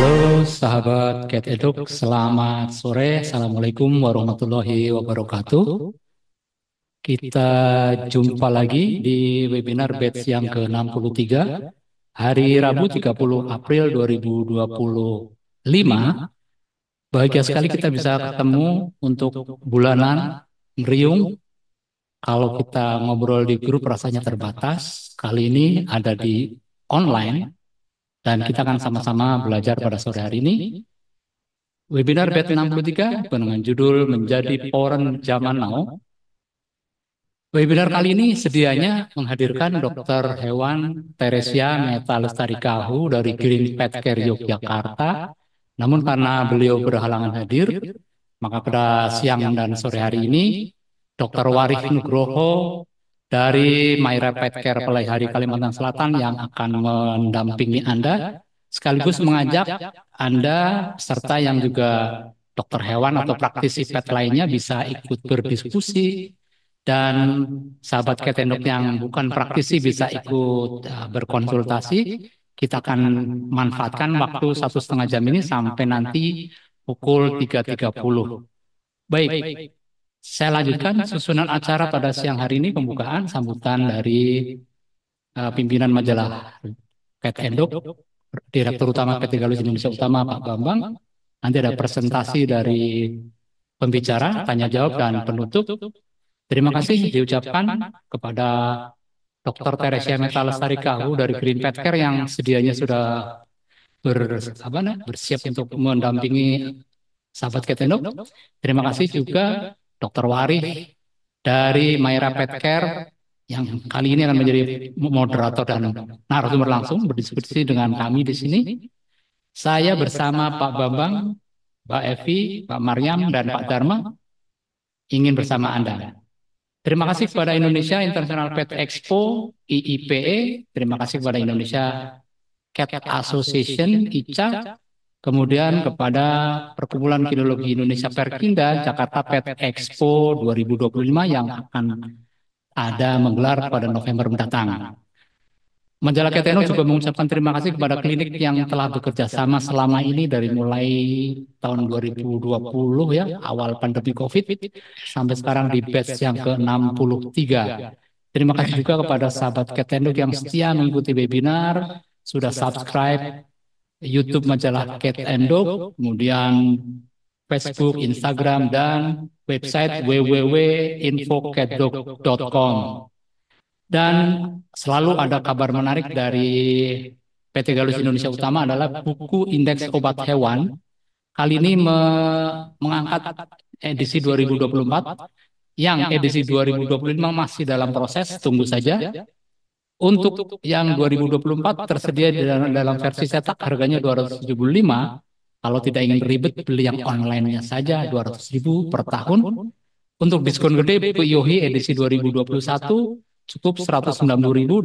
Halo sahabat Cat Eduk, selamat sore. Assalamualaikum warahmatullahi wabarakatuh. Kita jumpa lagi di webinar batch yang ke-63 hari Rabu 30 April 2025. Bahagia sekali kita bisa ketemu untuk bulanan meriung. Kalau kita ngobrol di grup rasanya terbatas. Kali ini ada di online dan kita akan sama-sama belajar pada sore hari ini. Webinar batch 63 dengan judul Menjadi Foreign Zaman Now. Webinar kali ini sedianya menghadirkan Dr. Hewan Teresia Meta Lestarikahu dari Green Pet Care Yogyakarta. Namun karena beliau berhalangan hadir, maka pada siang dan sore hari ini Dr. Warih Nugroho dari Myra Pet Care Pelaihari Kalimantan Selatan yang akan mendampingi Anda sekaligus mengajak Anda serta yang juga dokter hewan atau praktisi pet lainnya bisa ikut berdiskusi dan sahabat ketendok yang bukan praktisi bisa ikut berkonsultasi. Kita akan manfaatkan waktu 1,5 jam ini sampai nanti pukul 3.30. Baik, saya lanjutkan susunan acara pada siang hari ini, pembukaan sambutan dari pimpinan majalah Pet Endok, Direktur Utama PT Galus Indonesia Utama Pak Bambang. Nanti ada presentasi dari pembicara, tanya jawab dan penutup. Terima kasih diucapkan kepada Dr. Teresia Meta Lestarikahu dari Green Pet Care yang sedianya sudah bersiap untuk mendampingi sahabat Ketendok. Terima kasih juga Dr. Warih dari Myra Pet Care yang kali ini akan menjadi moderator dan narasumber langsung berdiskusi dengan kami di sini. Saya bersama Pak Bambang, Mbak Evi, Pak Maryam, dan Pak Dharma ingin bersama Anda. Terima kasih kepada Indonesia International Pet Expo IIPE, terima kasih kepada Indonesia Cat Association ICA, kemudian kepada Perkumpulan Kinologi Indonesia Perkinda Jakarta Pet Expo 2025 yang akan ada menggelar pada November mendatang. Majalah Keteno juga mengucapkan terima kasih kepada klinik yang telah bekerja sama selama ini dari mulai tahun 2020 ya, awal pandemi COVID, sampai sekarang di batch yang ke-63. Terima kasih juga kepada sahabat Keteno yang setia mengikuti webinar, sudah subscribe YouTube majalah Cat Endo, kemudian Facebook, Instagram, dan website www.infocatdog.com. Dan selalu ada kabar menarik dari PT Galus Indonesia Utama adalah buku Indeks Obat Hewan. Kali ini mengangkat edisi 2024, yang edisi 2025 masih dalam proses, tunggu saja. Untuk yang 2024 tersedia dalam versi cetak harganya 275. Kalau tidak ingin ribet beli yang online-nya saja 200.000 per tahun. Untuk diskon gede PIOHI edisi 2021 cukup 190.000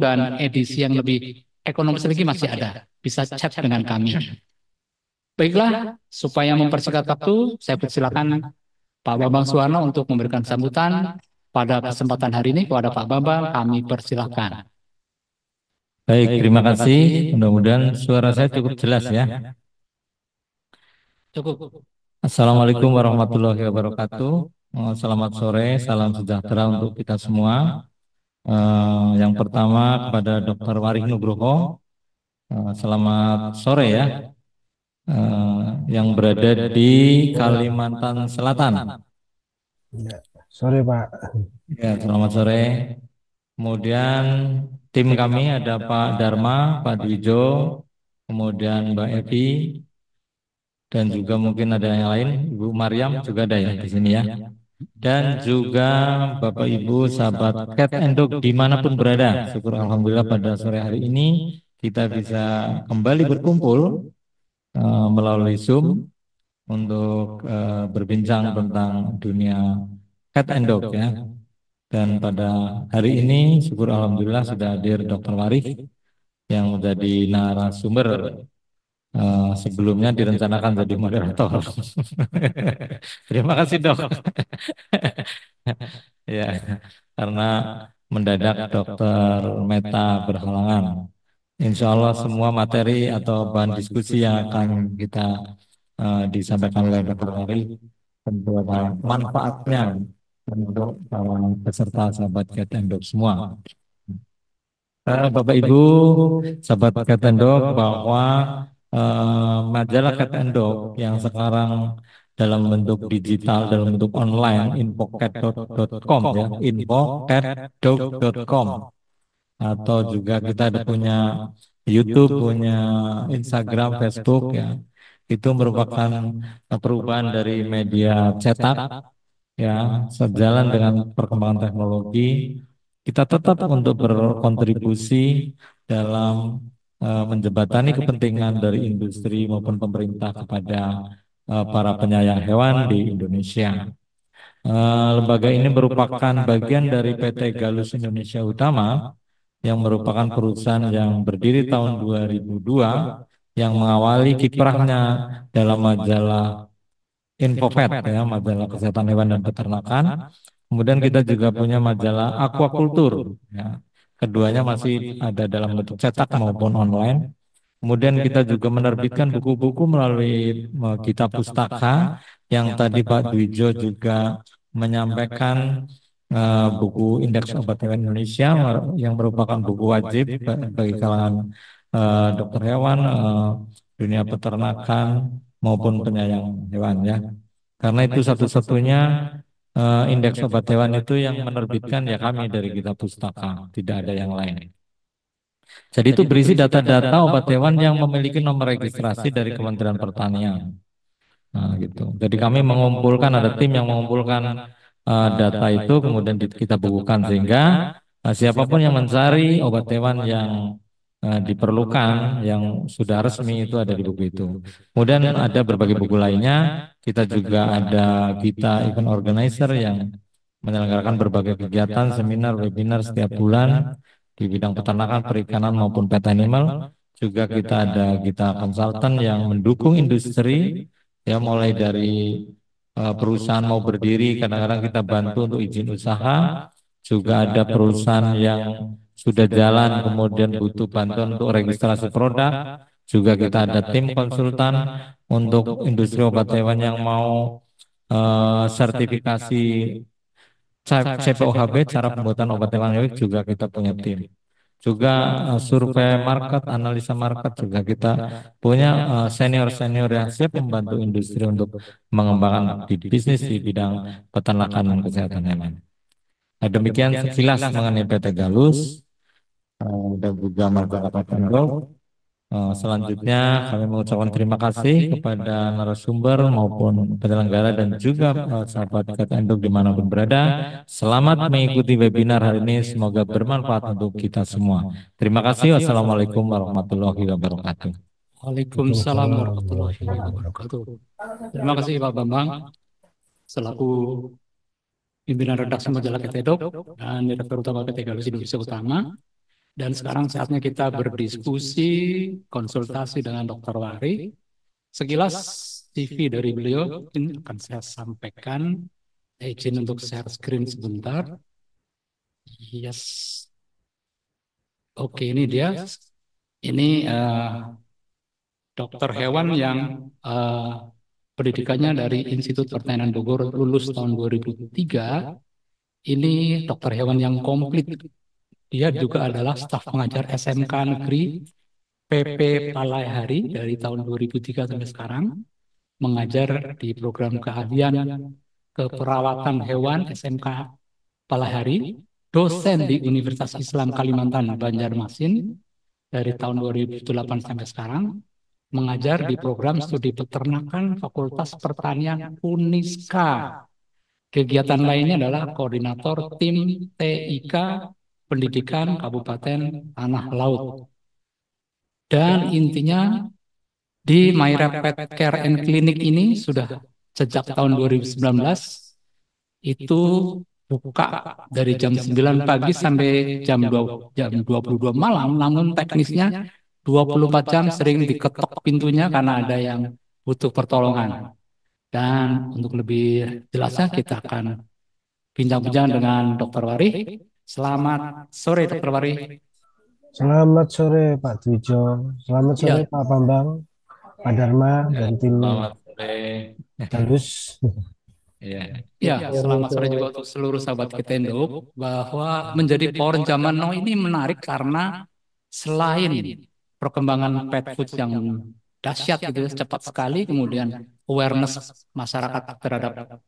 dan edisi yang lebih ekonomis lagi masih ada. Bisa chat dengan kami. Baiklah, supaya mempersingkat waktu, saya persilakan Pak Bambang Suwarno untuk memberikan sambutan pada kesempatan hari ini. Kepada Pak Bambang, kami persilakan. Baik, terima kasih. Mudah-mudahan suara saya cukup jelas ya. Cukup. Assalamualaikum warahmatullahi wabarakatuh. Selamat sore, salam sejahtera untuk kita semua. Yang pertama kepada Dr. Warih Nugroho, selamat sore ya. Yang berada di Kalimantan Selatan. Ya, sore Pak. Ya, selamat sore. Kemudian tim kami ada Pak Dharma, Pak Dwijo, kemudian Mbak Evi, dan juga mungkin ada yang lain, Ibu Maryam juga ada ya di sini ya. Dan juga Bapak Ibu sahabat Cat Endog dimanapun berada. Syukur Alhamdulillah pada sore hari ini kita bisa kembali berkumpul melalui Zoom untuk berbincang tentang dunia Cat Endog ya. Dan pada hari ini syukur Alhamdulillah sudah hadir Dr. Warih yang menjadi narasumber. Sebelumnya direncanakan jadi moderator. Terima kasih dok. Ya, karena mendadak dokter Meta berhalangan. insya Allah semua materi atau bahan diskusi yang akan kita disampaikan oleh Dr. Ari tentu ada manfaatnya untuk peserta sahabat Ketendok semua. Bapak Ibu, sahabat Ketendok, bahwa majalah Ketendok yang sekarang dalam bentuk digital, dalam bentuk online, infoket.com ya, infoket.com, atau juga kita ada punya YouTube, punya Instagram, Facebook ya. Itu merupakan perubahan dari media cetak ya, sejalan dengan perkembangan teknologi. Kita tetap untuk berkontribusi dalam menjembatani kepentingan dari industri maupun pemerintah kepada para penyayang hewan di Indonesia. Lembaga ini merupakan bagian dari PT Galus Indonesia Utama yang merupakan perusahaan yang berdiri tahun 2002 yang mengawali kiprahnya dalam majalah Infopet ya, majalah kesehatan hewan dan peternakan. Kemudian kita juga punya majalah Aquacultur ya. Keduanya masih ada dalam bentuk cetak maupun online. Kemudian kita juga menerbitkan buku-buku melalui Kitab Pustaka yang tadi Pak Dwijo juga menyampaikan buku Indeks Obat Hewan Indonesia yang merupakan buku wajib bagi kalangan dokter hewan, dunia peternakan maupun penyayang hewan ya. Karena itu satu-satunya indeks obat hewan itu yang menerbitkan ya kami dari Kitab Pustaka, tidak ada yang lain. Jadi itu berisi data-data obat hewan yang memiliki nomor registrasi dari Kementerian Pertanian. Nah, gitu. Jadi kami mengumpulkan, ada tim yang mengumpulkan data itu kemudian kita bukukan sehingga siapapun yang mencari obat hewan yang diperlukan yang sudah resmi itu ada di buku itu. Kemudian ada berbagai buku lainnya. Kita juga ada Gita Event Organizer yang menyelenggarakan berbagai kegiatan, seminar, webinar setiap bulan di bidang peternakan, perikanan maupun pet animal. Juga kita ada Gita Consultant yang mendukung industri ya, mulai dari perusahaan mau berdiri, kadang-kadang kita bantu untuk izin usaha. Juga ada perusahaan yang sudah jalan kemudian butuh bantuan untuk registrasi produk. Juga kita ada tim konsultan untuk industri obat hewan yang mau sertifikasi CPOHB, cara pembuatan obat hewan juga kita punya tim. Juga survei market, analisa market juga kita punya senior-senior yang siap membantu industri untuk mengembangkan bisnis di bidang peternakan dan kesehatan hewan. Nah, demikian sekilas mengenai PT Galus dan juga majalah Petendok. Selanjutnya kami mengucapkan terima kasih kepada narasumber maupun penyelenggara dan juga sahabat Petendok dimanapun berada. Selamat mengikuti webinar hari ini, semoga bermanfaat untuk kita semua. Terima kasih. Wassalamualaikum warahmatullahi wabarakatuh. Waalaikumsalam warahmatullahi wabarakatuh. Terima kasih Pak Bambang selaku pimpinan redaksi majalah Ketendok dan Direktur Utama PT Galus Indonesia Utama. Dan sekarang saatnya kita berdiskusi, konsultasi dengan Dr. Wari. Sekilas CV dari beliau ini akan saya sampaikan. Izin untuk share screen sebentar. Yes. Oke, ini dia. Ini dokter hewan yang pendidikannya dari Institut Pertanian Bogor, lulus tahun 2003. Ini dokter hewan yang komplit. Dia juga adalah staf pengajar SMK Negeri PP Palai dari tahun 2003 sampai sekarang, mengajar di program keahlian keperawatan hewan SMK Palai, dosen di Universitas Islam Kalimantan Banjarmasin dari tahun 2008 sampai sekarang, mengajar di program studi peternakan Fakultas Pertanian Uniska. Kegiatan lainnya adalah koordinator tim TIK Pendidikan Kabupaten Tanah Laut. Dan intinya di Myra Pet Care and Clinic ini sudah sejak tahun 2019 itu buka dari jam 9 pagi sampai jam 22 malam, namun teknisnya 24 jam sering diketok pintunya karena ada yang butuh pertolongan. Dan untuk lebih jelasnya kita akan bincang-bincang dengan Dr. Wari. Selamat sore Dr. Wari. Selamat sore Pak Dwijo. Selamat sore Ya, Pak Bambang, Pak Dharma, Ya, dan tim selamat sore. Galus. Ya, ya, selamat sore juga untuk seluruh sahabat Ketendok bahwa menjadi power zaman now ini menarik karena selain perkembangan pet food yang dahsyat gitu ya, cepat sekali, kemudian awareness masyarakat terhadap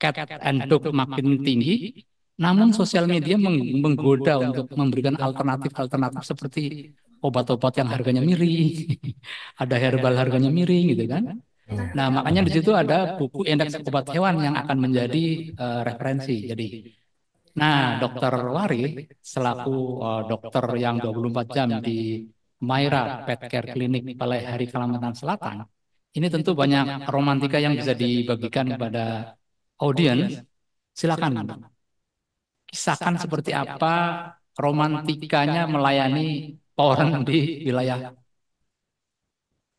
cat and dog makin tinggi, namun sosial media menggoda untuk memberikan alternatif-alternatif seperti obat-obat yang harganya miring, ada herbal harganya miring gitu kan. Nah, makanya di situ ada buku indeks obat hewan yang akan menjadi referensi. Jadi, nah, Dokter Wari selaku dokter yang 24 jam di Maira Pet Care Clinic Palai Kalimantan Selatan, ini tentu banyak romantika yang bisa dibagikan kepada audiens. Silakan, kisahkan seperti apa romantikanya melayani orang di wilayah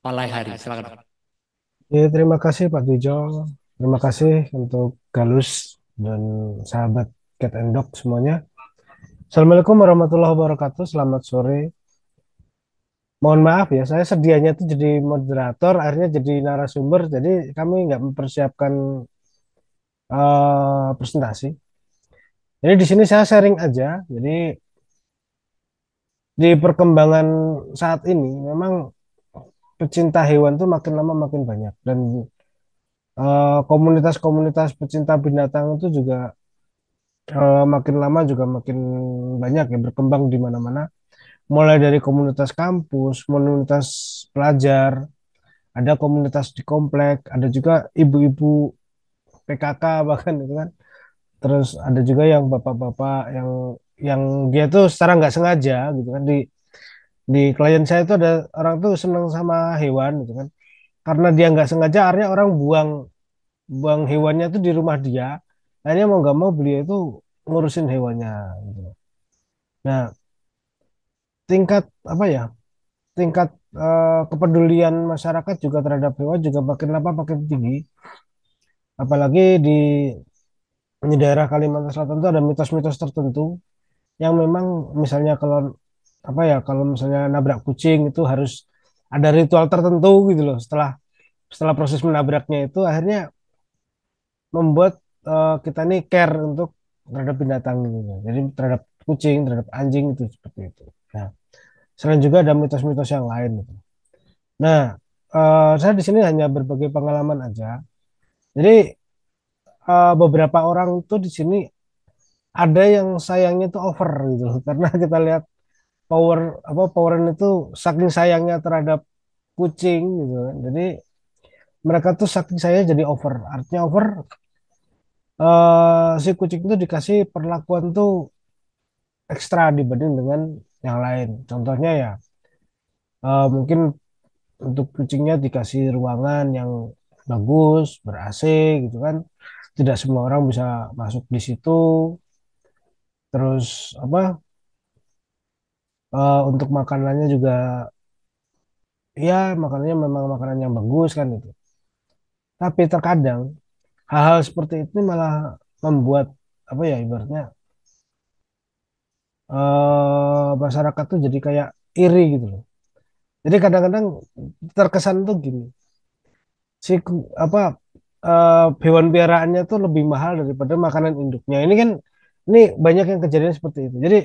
Palai Hari. Silakan. Ya, terima kasih Pak Dwijo. Terima kasih untuk Galus dan sahabat Cat and Dog semuanya. Assalamualaikum warahmatullahi wabarakatuh. Selamat sore. Mohon maaf ya, saya sedianya itu jadi moderator, akhirnya jadi narasumber. Jadi kami nggak mempersiapkan presentasi. Jadi di sini saya sharing aja. Jadi di perkembangan saat ini memang pecinta hewan tuh makin lama makin banyak dan komunitas-komunitas pecinta binatang itu juga makin lama juga makin banyak ya berkembang di mana-mana. Mulai dari komunitas kampus, komunitas pelajar, ada komunitas di komplek, ada juga ibu-ibu PKK bahkan itu kan. Terus ada juga yang bapak-bapak yang dia tuh secara nggak sengaja gitu kan di klien saya itu ada orang tuh seneng sama hewan gitu kan. Karena dia nggak sengaja, akhirnya orang buang buang hewannya tuh di rumah dia. Akhirnya mau nggak mau beliau itu ngurusin hewannya gitu. Nah, tingkat apa ya? Tingkat kepedulian masyarakat juga terhadap hewan juga makin lama makin tinggi. Apalagi di daerah Kalimantan Selatan itu ada mitos-mitos tertentu yang memang misalnya kalau misalnya nabrak kucing itu harus ada ritual tertentu gitu loh. Setelah setelah proses menabraknya itu akhirnya membuat kita nih care untuk terhadap binatang gitu. Jadi terhadap kucing, terhadap anjing itu seperti itu. Nah, selain juga ada mitos-mitos yang lain gitu. Nah, saya di sini hanya berbagi pengalaman aja. Jadi beberapa orang tuh di sini ada yang sayangnya tuh over gitu, karena kita lihat poweran itu saking sayangnya terhadap kucing gitu kan. Jadi mereka tuh saking saya jadi over. Artinya over, si kucing itu dikasih perlakuan tuh ekstra dibanding dengan yang lain. Contohnya ya mungkin untuk kucingnya dikasih ruangan yang bagus, ber-AC gitu kan. Tidak semua orang bisa masuk di situ. Terus apa? Untuk makanannya juga ya makanannya memang makanan yang bagus kan itu. Tapi terkadang hal-hal seperti itu malah membuat apa ya ibaratnya masyarakat tuh jadi kayak iri gitu loh. Jadi kadang-kadang terkesan tuh gini, apa hewan piaraannya tuh lebih mahal daripada makanan induknya. Ini banyak yang kejadian seperti itu. Jadi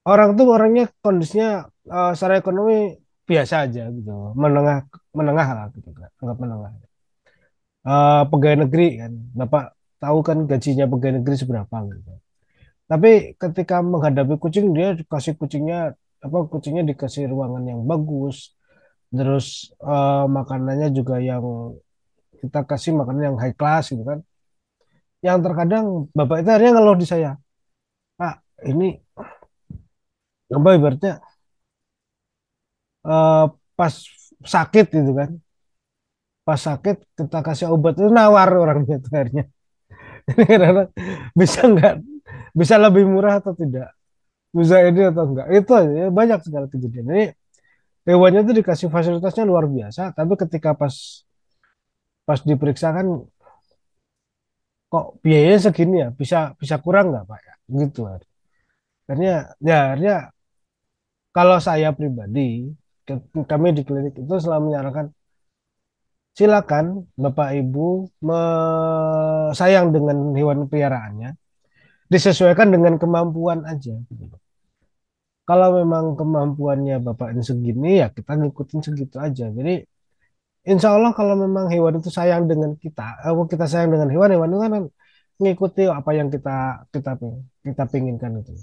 orang tuh orangnya kondisinya secara ekonomi biasa aja gitu, menengah menengah lah gitu kan, anggap menengah. Pegawai negeri kan, Bapak tahu kan gajinya pegawai negeri seberapa gitu. Tapi ketika menghadapi kucing dia kasih kucingnya dikasih ruangan yang bagus, terus makanannya juga yang kita kasih makanan yang high class gitu kan. Yang terkadang bapak itu akhirnya ngeluh di saya, Pak, ini apa ibaratnya eh, pas sakit gitu kan, pas sakit kita kasih obat itu nawar orangnya itu akhirnya. Jadi kadang-kadang bisa nggak bisa lebih murah atau tidak, bisa ini atau enggak, itu aja ya, banyak sekali kejadian. Ini hewannya itu dikasih fasilitasnya luar biasa, tapi ketika pas pas diperiksa kan kok biayanya segini ya, bisa bisa kurang nggak Pak ya, gitu. Akhirnya ya akhirnya Kalau saya pribadi, kami di klinik itu selalu menyarankan silakan Bapak Ibu sayang dengan hewan peliharaannya, disesuaikan dengan kemampuan aja, gitu. Kalau memang kemampuannya Bapak ini segini, ya kita ngikutin segitu aja. Jadi insya Allah kalau memang hewan itu sayang dengan kita, kita sayang dengan hewan, hewan itu kan ngikuti apa yang kita pinginkan itu.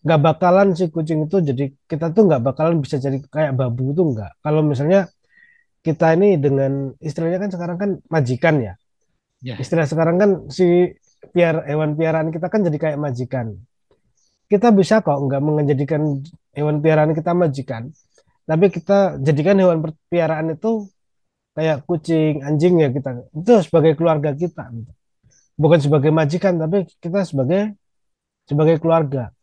Nggak bakalan si kucing itu jadi, kita tuh nggak bakalan bisa jadi kayak babu itu nggak. Kalau misalnya kita ini dengan istilahnya kan sekarang kan majikan ya. Ya, Istilah sekarang kan si hewan piaraan kita kan jadi kayak majikan. Kita bisa kok nggak menjadikan hewan piaraan kita majikan, tapi kita jadikan hewan piaraan itu kayak kucing, anjing ya, kita itu sebagai keluarga kita, gitu. Bukan sebagai majikan, tapi kita sebagai keluarga.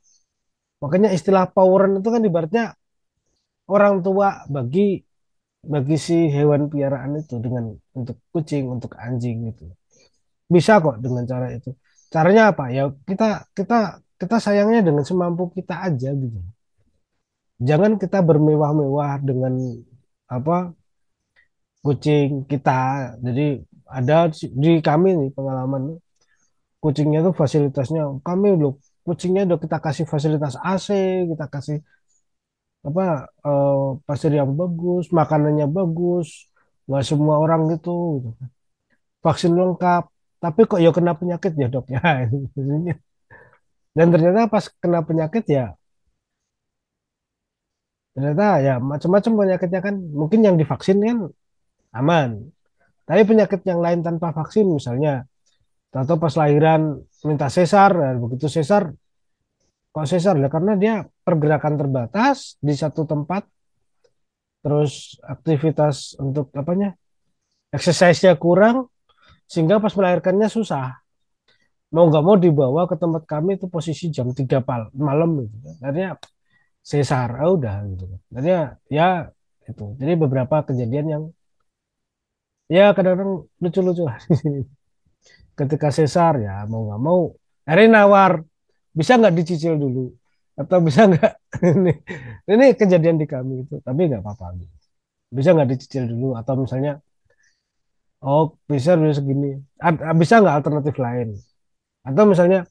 Makanya istilah poweran itu kan ibaratnya orang tua bagi bagi si hewan piaraan itu, dengan untuk kucing, untuk anjing gitu. Bisa kok dengan cara itu. Caranya apa? Ya kita kita kita sayangnya dengan semampu kita aja gitu. Jangan kita bermewah-mewah dengan apa kucing kita. Jadi ada di kami nih pengalaman, kucingnya tuh fasilitasnya, kami loh kucingnya udah kita kasih fasilitas AC, kita kasih apa pasir yang bagus, makanannya bagus, nggak semua orang gitu, vaksin lengkap, tapi kok ya kena penyakit ya dok ya. Dan ternyata pas kena penyakit ya ternyata ya macam-macam penyakitnya kan, mungkin yang divaksin kan aman, tapi penyakit yang lain tanpa vaksin misalnya, atau pas lahiran minta sesar, dan begitu sesar, kok sesar ya karena dia pergerakan terbatas di satu tempat, terus aktivitas untuk apanya, exercise-nya kurang, sehingga pas melahirkannya susah, mau nggak mau dibawa ke tempat kami itu posisi jam 3 malam gitu kan. Akhirnya sesar, udah gitu kan. Akhirnya ya itu. Jadi beberapa kejadian yang ya kadang-kadang lucu-lucu lah. Ketika sesar ya mau nggak mau akhirnya nawar, bisa nggak dicicil dulu, atau bisa nggak ini kejadian di kami itu, tapi nggak apa-apa gitu. Bisa nggak dicicil dulu, atau misalnya oh bisa dulu segini. Bisa nggak alternatif lain, atau misalnya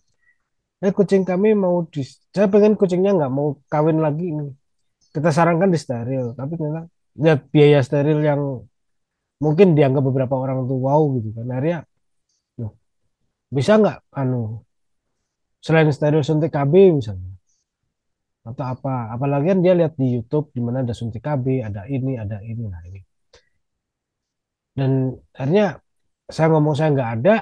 kucing kami mau saya pengen kucingnya nggak mau kawin lagi nih, kita sarankan di steril, tapi ternyata ya biaya steril yang mungkin dianggap beberapa orang tuh wow gitu kan, akhirnya loh, bisa nggak selain steril suntik KB misalnya, atau apa, apalagi kan dia lihat di YouTube di mana ada suntik KB, ada ini, nah ini. Dan akhirnya saya ngomong saya nggak ada,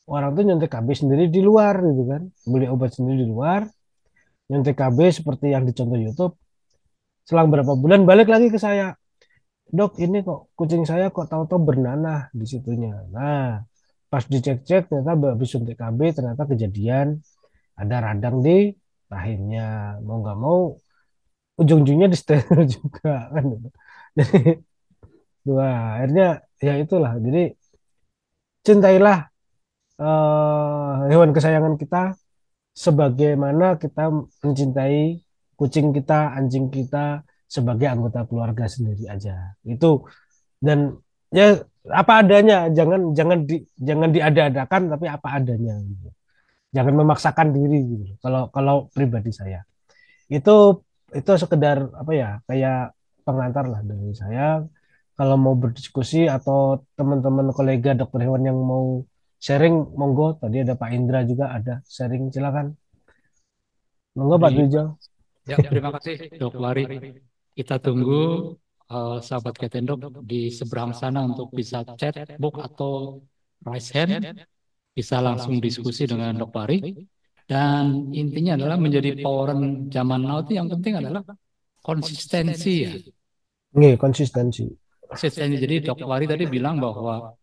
orang tuh nyuntik KB sendiri di luar gitu kan, beli obat sendiri di luar, nyuntik KB seperti yang dicontoh YouTube, selang berapa bulan balik lagi ke saya, dok ini kok kucing saya kok tahu-tahu bernanah di situnya. Nah pas dicek-cek ternyata habis suntik KB, ternyata kejadian ada radang di rahimnya, mau nggak mau ujung-ujungnya di steril juga kan gitu. Jadi wah akhirnya ya itulah, jadi cintailah hewan kesayangan kita sebagaimana kita mencintai kucing kita, anjing kita sebagai anggota keluarga sendiri aja itu. Dan ya apa adanya, jangan jangan diada-adakan, tapi apa adanya gitu. Jangan memaksakan diri gitu. Kalau kalau pribadi saya itu sekedar apa ya, kayak pengantar lah dari saya. Kalau mau berdiskusi atau teman-teman kolega dokter hewan yang mau sharing, monggo. Tadi ada Pak Indra juga ada sharing, silakan. Monggo Pak baik. Dwijo. Ya, terima kasih Dok Wari. Kita tunggu sahabat Ketendok di seberang sana untuk bisa chat, book atau raise hand, bisa langsung diskusi dengan Dok Wari. Dan intinya adalah menjadi poweran zaman now itu yang penting adalah konsistensi ya. Nih konsistensi. Konsistensi. Jadi Dok Wari tadi bilang bahwa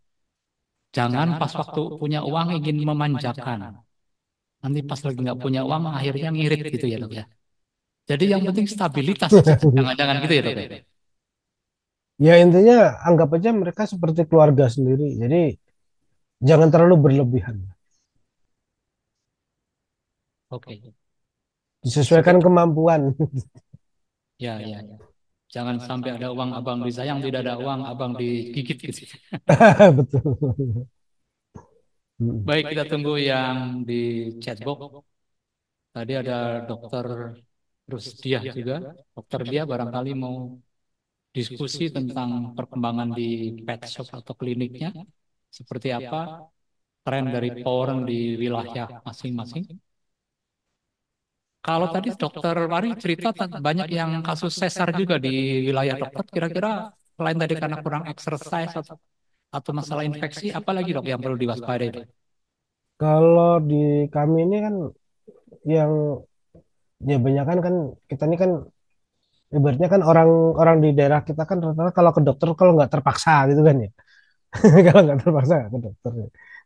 jangan pas waktu punya uang ingin memanjakan. Nanti pas lagi nggak punya uang akhirnya ngirit gitu ya Dok ya. Jadi yang penting stabilitas. Jangan-jangan gitu ya Dok ya. Ya intinya anggap aja mereka seperti keluarga sendiri. Jadi jangan terlalu berlebihan. Oke. Disesuaikan Sekian. kemampuan. Ya, ya. Jangan sampai ada uang abang disayang, tidak ada uang abang digigit gitu. Betul. Mm. Baik, kita tunggu yang di chatbox. Tadi ada dokter Rusdiah juga. Dokter dia barangkali mau diskusi tentang perkembangan di pet shop atau kliniknya. Seperti apa tren dari Poren di wilayah masing-masing. Kalau tadi dokter Wari cerita banyak yang kasus sesar juga di wilayah dokter. Kira-kira selain tadi karena kurang exercise atau masalah infeksi, apa lagi dok yang perlu diwaspadai, Dok? Kalau di kami ini kan yang ya banyak kan kita ini kan ibaratnya kan orang-orang di daerah kita kan rata-rata kalau ke dokter kalau nggak terpaksa gitu kan ya. Kalau nggak terpaksa nggak ke dokter.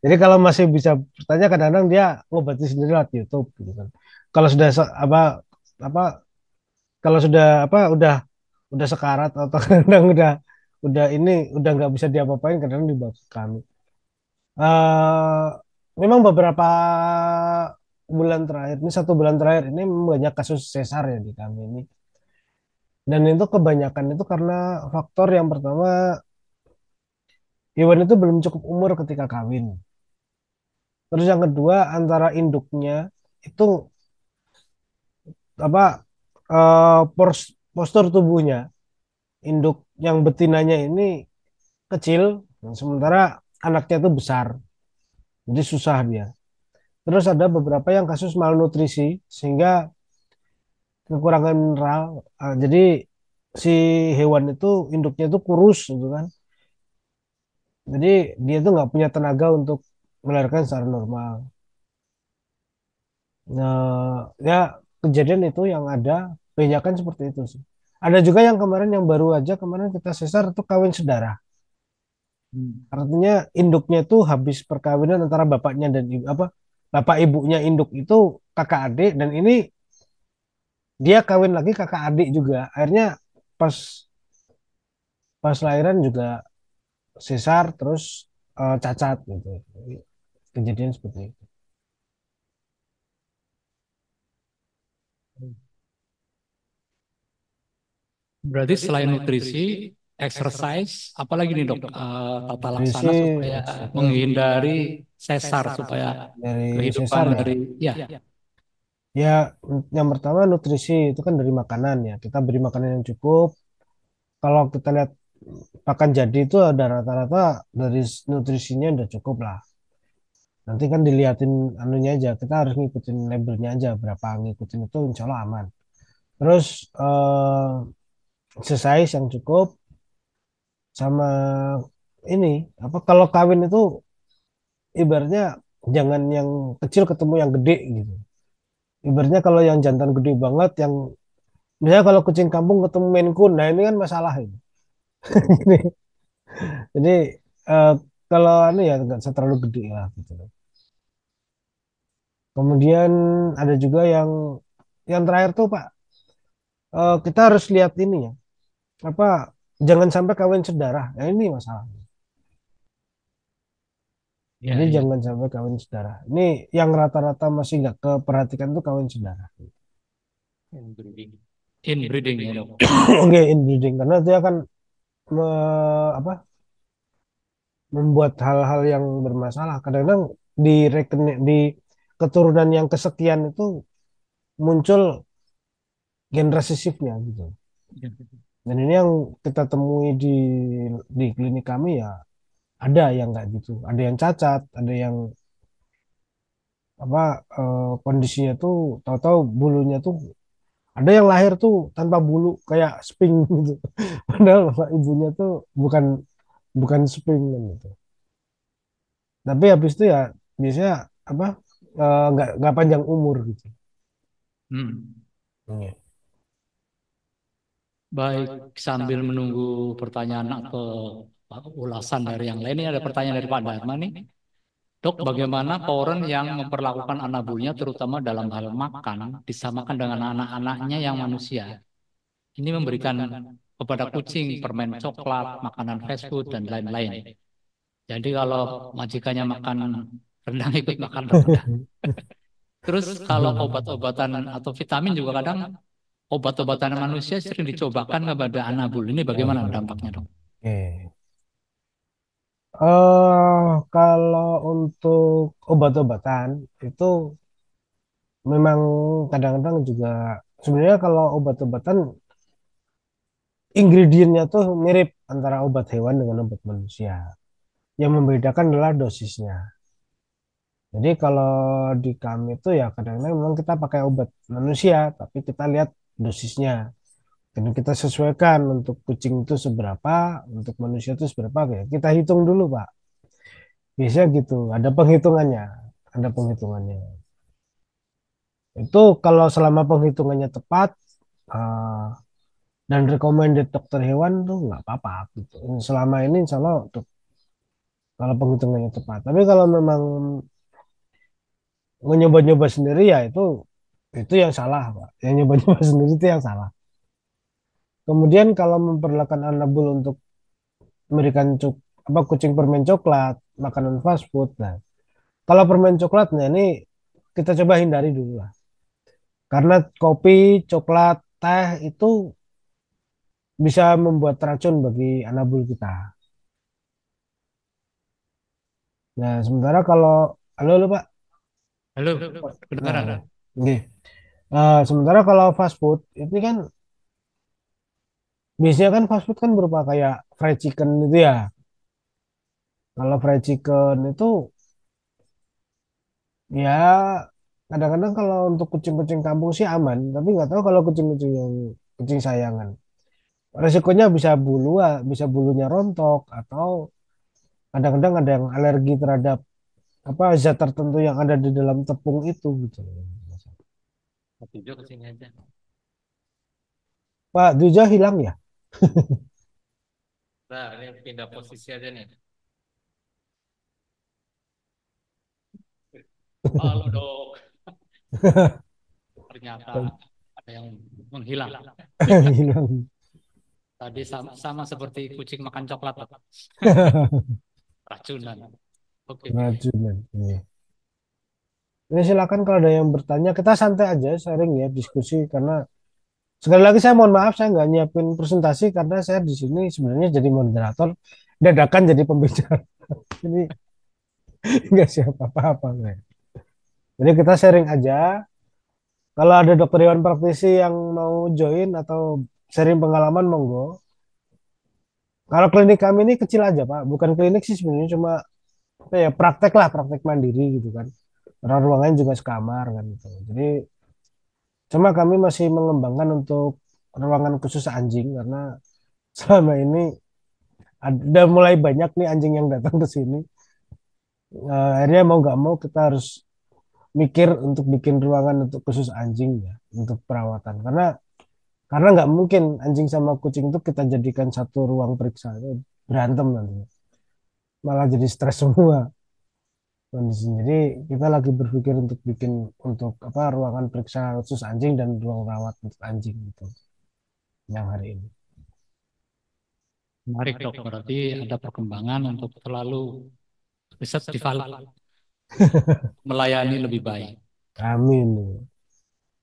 Jadi kalau masih bisa bertanya kadang-kadang dia ngobati sendiri lewat YouTube gitu kan. Kalau sudah apa kalau sudah udah sekarat atau kadang udah ini udah nggak bisa diapa-apain kadang dibawa ke kami. eh Memang beberapa bulan terakhir ini 1 bulan terakhir ini banyak kasus sesar ya di kami ini. Dan itu kebanyakan itu karena faktor yang pertama hewan itu belum cukup umur ketika kawin. Terus yang kedua antara induknya itu apa postur tubuhnya induk yang betinanya ini kecil, sementara anaknya itu besar, jadi susah dia. Terus ada beberapa yang kasus malnutrisi sehingga kekurangan mineral. Jadi si hewan itu induknya itu kurus gitu kan. Jadi dia tuh nggak punya tenaga untuk melahirkan secara normal. Nah, ya kejadian itu yang ada kebanyakan seperti itu sih. Ada juga yang kemarin yang baru aja kemarin kita sesar itu kawin sedara. Hmm. Artinya induknya itu habis perkawinan antara bapaknya dan ibu apa bapak ibunya induk itu kakak adik dan ini dia kawin lagi kakak adik juga. Akhirnya pas pas lahiran juga sesar terus cacat gitu. Kejadian seperti itu. Berarti selain nutrisi, exercise, apalagi nih dok, tata laksana Nutrisi supaya menghindari sesar, supaya dari kehidupan sesar ya. dari, ya, Ya, yang pertama nutrisi itu kan dari makanan ya. Kita beri makanan yang cukup. Kalau kita lihat pakan jadi itu ada rata-rata dari nutrisinya udah cukup lah. Nanti kan dilihatin anunya aja. Kita harus ngikutin labelnya aja berapa ngikutin itu insya Allah aman. Terus exercise yang cukup sama ini apa kalau kawin itu ibaratnya jangan yang kecil ketemu yang gede gitu. Ibaratnya kalau yang jantan gede banget yang misalnya kalau kucing kampung ketemu Maine Coon, nah ini kan masalah ini. Jadi eh, kalau anu ya nggak usah terlalu gede lah gitu. Kemudian ada juga yang terakhir tuh Pak, kita harus lihat ini ya, apa jangan sampai kawin sedara. Nah ini masalah. ya, Jadi ya. jangan sampai kawin sedara. Ini yang rata-rata masih nggak keperhatikan tuh kawin sedara. Inbreeding. Inbreeding ya dok. Oke, inbreeding karena dia akan apa membuat hal-hal yang bermasalah. Kadang-kadang di keturunan yang kesekian itu muncul gen resesifnya gitu. Dan ini yang kita temui di klinik kami ya ada yang nggak gitu, ada yang cacat, ada yang apa kondisinya tuh tahu-tahu bulunya tuh ada yang lahir tuh tanpa bulu kayak sping gitu. Padahal bapak ibunya tuh bukan bukan sping kan gitu. Tapi habis itu ya biasanya apa nggak panjang umur gitu. Hmm. Iya. Baik, sambil menunggu pertanyaan atau ulasan dari yang lain, ini ada pertanyaan dari Pak Dharma nih. Dok, bagaimana Poren yang memperlakukan anabolnya terutama dalam hal makan disamakan dengan anak-anaknya yang manusia? Ini memberikan kepada kucing permen coklat, makanan fast food, dan lain-lain. Jadi kalau majikannya makan rendang ikut makan rendang. Terus kalau obat-obatan atau vitamin juga kadang obat-obatan manusia sering dicobakan kepada anabul. Ini bagaimana dampaknya, dok? Oke. Kalau untuk obat-obatan itu memang kadang-kadang juga sebenarnya kalau obat-obatan ingredientnya tuh mirip antara obat hewan dengan obat manusia. Yang membedakan adalah dosisnya. Jadi kalau di kami itu ya kadang-kadang memang kita pakai obat manusia, tapi kita lihat dosisnya. Dan kita sesuaikan untuk kucing itu seberapa, untuk manusia itu seberapa. Ya. Kita hitung dulu, Pak. Biasanya gitu, ada penghitungannya. Ada penghitungannya. Itu kalau selama penghitungannya tepat, eh, dan recommended dokter hewan tuh nggak apa-apa gitu. Selama ini insya Allah kalau penghitungannya tepat. Tapi kalau memang nyoba-nyoba sendiri ya itu yang salah, Pak. Yang nyoba-nyoba sendiri itu yang salah. Kemudian kalau memperlakukan anabul untuk memberikan apa kucing permen coklat, makanan fast food. Nah, kalau permen coklatnya ini kita coba hindari dulu lah. Karena kopi, coklat, teh itu bisa membuat racun bagi anabul kita. Nah, sementara kalau halo, halo Pak. Halo, Nah, kedengaran? ya. Oke. Sementara kalau fast food ini kan biasanya kan fast food kan berupa kayak fried chicken itu ya. Kalau fried chicken itu ya kadang-kadang kalau untuk kucing-kucing kampung sih aman, tapi nggak tahu kalau kucing-kucing yang kucing sayangan. Resikonya bisa bulunya rontok atau kadang-kadang ada yang alergi terhadap apa zat tertentu yang ada di dalam tepung itu gitu. Video ke sini aja. Pak Duja hilang ya? Nah, ini pindah posisi aja nih. Halo, dok. Ternyata ada yang menghilang. Hilang. Tadi sama seperti kucing makan coklat, Pak. Racunan. Oke. Racunan. Iya. Ini silakan kalau ada yang bertanya, kita santai aja sharing ya diskusi karena sekali lagi saya mohon maaf saya nggak nyiapin presentasi karena saya di sini sebenarnya jadi moderator dadakan jadi pembicara. Jadi nggak siap apa-apa. Jadi kita sharing aja. Kalau ada dokter hewan praktisi yang mau join atau sharing pengalaman monggo. Kalau klinik kami ini kecil aja Pak, bukan klinik sih sebenarnya cuma apa ya praktek lah, praktek mandiri gitu kan. Karena ruangannya juga sekamar kan gitu. Jadi cuma kami masih mengembangkan untuk ruangan khusus anjing karena selama ini ada mulai banyak nih anjing yang datang ke sini. Akhirnya mau nggak mau kita harus mikir untuk bikin ruangan untuk khusus anjing ya, untuk perawatan. Karena nggak mungkin anjing sama kucing itu kita jadikan satu ruang periksa, itu berantem nanti. Malah jadi stres semua kondisinya. Jadi kita lagi berpikir untuk bikin untuk apa ruangan periksa khusus anjing dan ruang rawat untuk anjing itu yang hari ini. Menarik, dok. Berarti ada perkembangan untuk selalu riset develop, melayani lebih baik. Amin.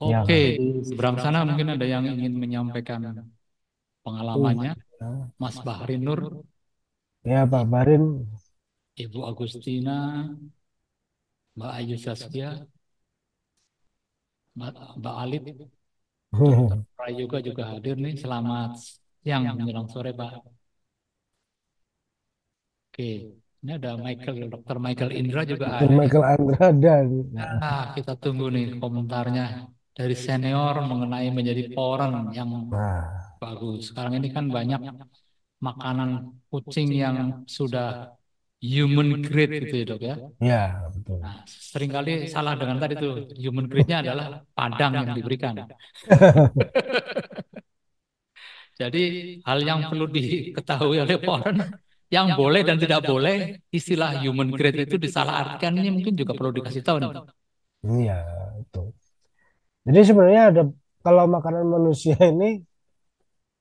Ya Oke, kan. di seberang sana mungkin ada yang ingin menyampaikan pengalamannya. Mas Bahri Nur, Ya Pak Barin. Ibu Agustina, Mbak Ayu Saskia, Mbak Alit, Dokter Prayoga juga hadir nih. Selamat siang menjelang sore, Pak. Oke, ini ada Dokter Michael Indra juga Dr. ada nih. Michael Andrada. Kita tunggu nih komentarnya dari senior mengenai menjadi poren yang Nah, bagus. Sekarang ini kan banyak makanan kucing yang sudah human grade gitu ya, dok ya. ya betul. Nah, seringkali salah dengan tadi tuh human grade-nya adalah padang yang diberikan. Jadi hal yang perlu diketahui oleh foreign yang boleh dan tidak boleh istilah human grade itu disalahartikan ini mungkin juga perlu dikasih tahu nih. Iya, itu. Jadi sebenarnya ada kalau makanan manusia ini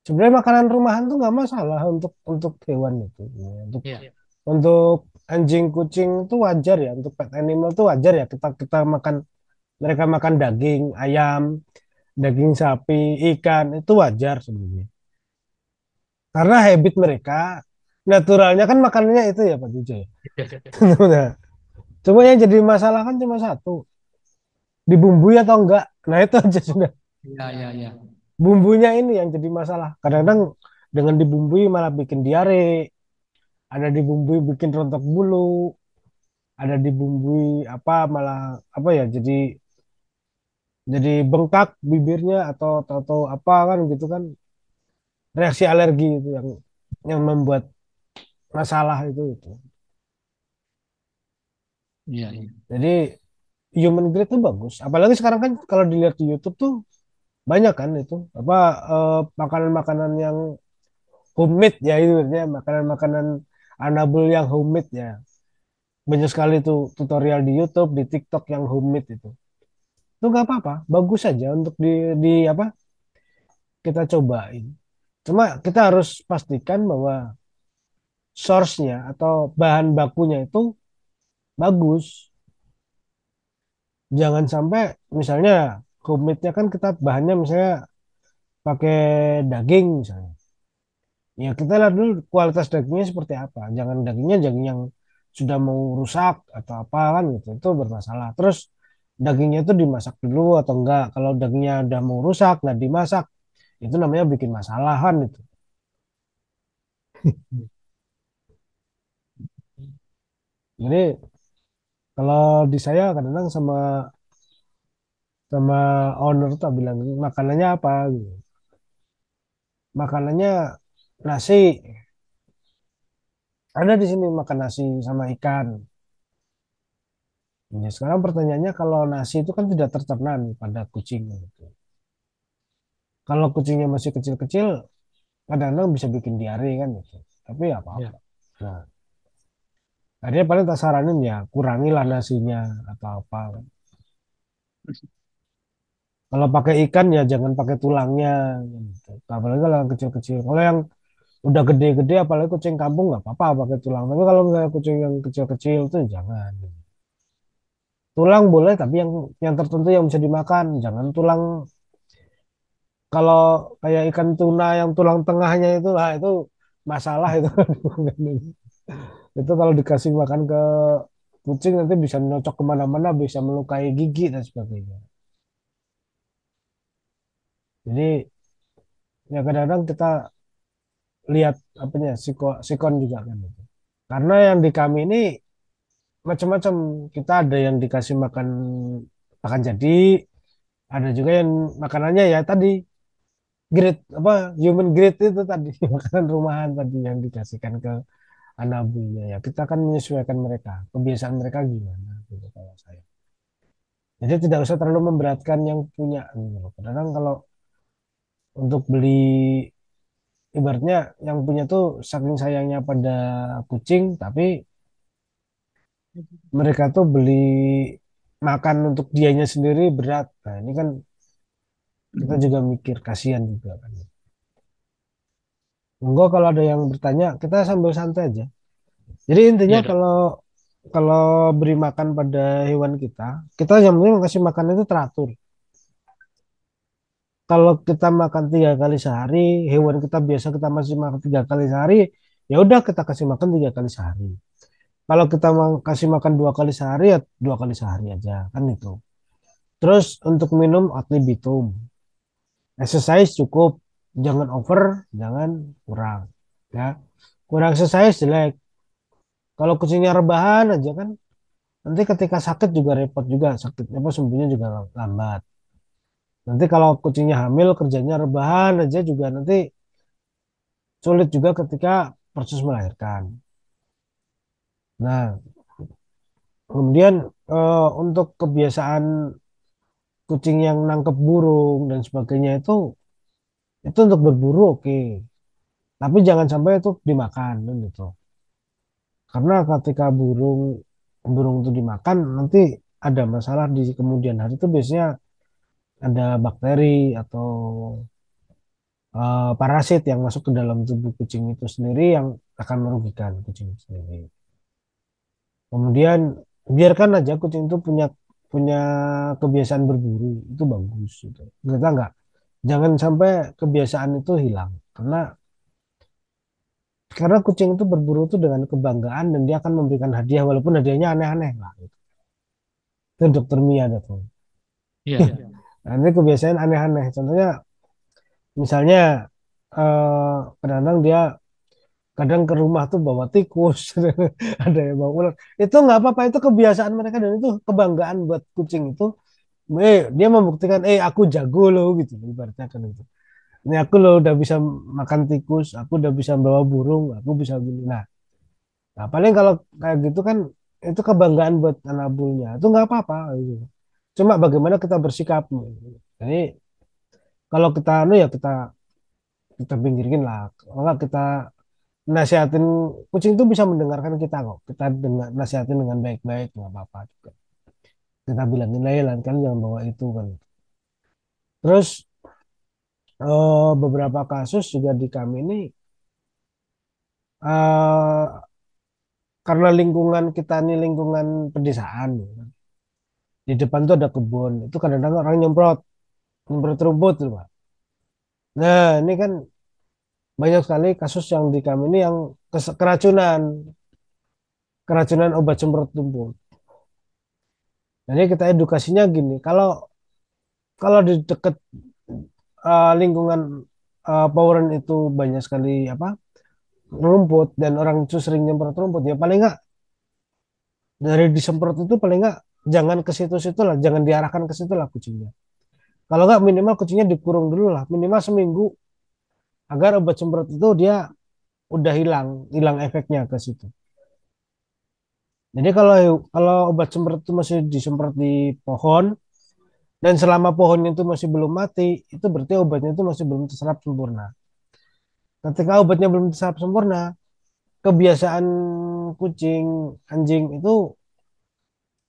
sebenarnya makanan rumahan tuh nggak masalah untuk hewan itu. Ya, Iya, untuk anjing kucing itu wajar ya, untuk pet animal itu wajar ya kita kita makan mereka makan daging ayam daging sapi, ikan itu wajar sebenarnya. Karena habit mereka naturalnya kan makanannya itu ya Pak Jojo ya. Nah, cuma yang jadi masalah kan cuma satu, dibumbui atau enggak. Nah itu aja sudah. Iya, iya, iya. Bumbunya ini yang jadi masalah. Kadang-kadang dengan dibumbui malah bikin diare, ada dibumbui bikin rontok bulu, ada dibumbui apa malah apa ya jadi bengkak bibirnya atau apa kan gitu kan, reaksi alergi itu yang membuat masalah itu. Iya, iya. Jadi human grade itu bagus. Apalagi sekarang kan kalau dilihat di YouTube tuh banyak kan itu apa makanan-makanan yang homemade ya itu ya makanan-makanan anabul yang homemade ya. Banyak sekali tuh tutorial di YouTube, di TikTok yang homemade itu. Itu nggak apa-apa, bagus saja untuk di apa kita cobain. Cuma kita harus pastikan bahwa source-nya atau bahan bakunya itu bagus. Jangan sampai misalnya homemade-nya kan kita bahannya misalnya pakai daging misalnya. Ya kita lihat dulu kualitas dagingnya seperti apa. Jangan dagingnya daging yang sudah mau rusak atau apa kan gitu. Itu bermasalah. Terus dagingnya itu dimasak dulu atau enggak. Kalau dagingnya udah mau rusak nggak dimasak, itu namanya bikin masalah kan itu. Jadi kalau di saya kadang-kadang sama sama owner tuh bilang makanannya apa gitu. Makanannya nasi. Ada di sini makan nasi sama ikan. Ya, sekarang pertanyaannya kalau nasi itu kan tidak tercerna nih pada kucing gitu. Kalau kucingnya masih kecil-kecil, kadang-kadang bisa bikin diare kan gitu. Tapi ya Iya. apa-apa. Nah, akhirnya paling tak saranin ya kurangilah nasinya atau apa. Kalau pakai ikan ya jangan pakai tulangnya. Gitu. Apalagi kalau yang kecil-kecil. Kalau yang udah gede-gede, apalagi kucing kampung nggak apa-apa pakai tulang. Tapi kalau misalnya kucing yang kecil-kecil tuh jangan. Tulang boleh, tapi yang tertentu yang bisa dimakan. Jangan tulang kalau kayak ikan tuna yang tulang tengahnya itu, lah itu masalah itu. Itu kalau dikasih makan ke kucing nanti bisa nyocok kemana-mana, bisa melukai gigi dan sebagainya. Jadi ya kadang-kadang kita lihat apanya sikon juga kan itu. Karena yang di kami ini macam-macam. Kita ada yang dikasih makan makan jadi, ada juga yang makanannya ya tadi grade apa human grade itu tadi makanan rumahan tadi yang dikasihkan ke anabulnya ya kita kan menyesuaikan mereka kebiasaan mereka gimana gitu kalau saya. Jadi tidak usah terlalu memberatkan yang punya gitu. Kadang kalau untuk beli ibaratnya yang punya tuh saking sayangnya pada kucing tapi mereka tuh beli makan untuk dianya sendiri berat. Nah ini kan kita juga mikir kasihan juga kan. Monggo kalau ada yang bertanya kita sambil santai aja. Jadi intinya Iya, Dok. kalau kalau beri makan pada hewan kita, kita yang penting kasih makan itu teratur. Kalau kita makan 3 kali sehari, hewan kita biasa kita masih makan 3 kali sehari, ya udah kita kasih makan 3 kali sehari. Kalau kita mau kasih makan 2 kali sehari, ya 2 kali sehari aja, kan itu. Terus untuk minum ad libitum, exercise cukup, jangan over, jangan kurang, ya. Kurang exercise jelek. Kalau kucingnya rebahan aja kan, nanti ketika sakit juga repot juga, sakit apa sembuhnya juga lambat. Nanti kalau kucingnya hamil kerjanya rebahan aja juga nanti sulit juga ketika proses melahirkan. Nah, kemudian untuk kebiasaan kucing yang nangkep burung dan sebagainya itu untuk berburu oke. Tapi jangan sampai itu dimakan kan gitu. Karena ketika burung burung itu dimakan nanti ada masalah di kemudian hari itu biasanya ada bakteri atau parasit yang masuk ke dalam tubuh kucing itu sendiri yang akan merugikan kucing itu sendiri. Kemudian biarkan aja kucing itu punya punya kebiasaan berburu itu bagus gitu. Kita nggak, jangan sampai kebiasaan itu hilang karena kucing itu berburu itu dengan kebanggaan dan dia akan memberikan hadiah walaupun hadiahnya aneh-aneh lah gitu. Itu dokter Mia datang. Iya. Nah, ini kebiasaan aneh-aneh. Contohnya misalnya kadang-kadang dia kadang ke rumah tuh bawa tikus, ada yang bawa ular. Itu nggak apa-apa, itu kebiasaan mereka dan itu kebanggaan buat kucing itu. Dia membuktikan, aku jago loh gitu, ibaratnya kan itu. Ini aku loh udah bisa makan tikus, aku udah bisa bawa burung, aku bisa gini. Nah, paling kalau kayak gitu kan itu kebanggaan buat anak buahnya. Itu nggak apa-apa gitu. Cuma bagaimana kita bersikap. Jadi kalau kita ya kita kita pinggirin lah. Kalau nggak kita nasihatin, kucing itu bisa mendengarkan kita kok. Kita dengar nasihatin dengan baik-baik nggak apa-apa juga. Kita bilangin aja lah kan jangan bawa itu kan. Terus beberapa kasus juga di kami ini eh, karena lingkungan kita ini lingkungan pedesaan, ya kan. Di depan tuh ada kebun. Itu kadang-kadang orang nyemprot, nyemprot rumput loh, Pak. Nah, ini kan banyak sekali kasus yang di kami ini yang keracunan, keracunan obat semprot rumput. Jadi kita edukasinya gini, kalau kalau di dekat lingkungan Poweren itu banyak sekali apa rumput dan orang itu sering nyemprot rumput, ya paling nggak dari disemprot itu paling nggak jangan ke situ-situ lah, jangan diarahkan ke situ lah kucingnya. Kalau nggak minimal kucingnya dikurung dulu lah, minimal seminggu agar obat semprot itu dia udah hilang, hilang efeknya ke situ. Jadi kalau kalau obat semprot itu masih disemprot di pohon dan selama pohonnya itu masih belum mati, itu berarti obatnya itu masih belum terserap sempurna. Ketika obatnya belum terserap sempurna, kebiasaan kucing, anjing itu,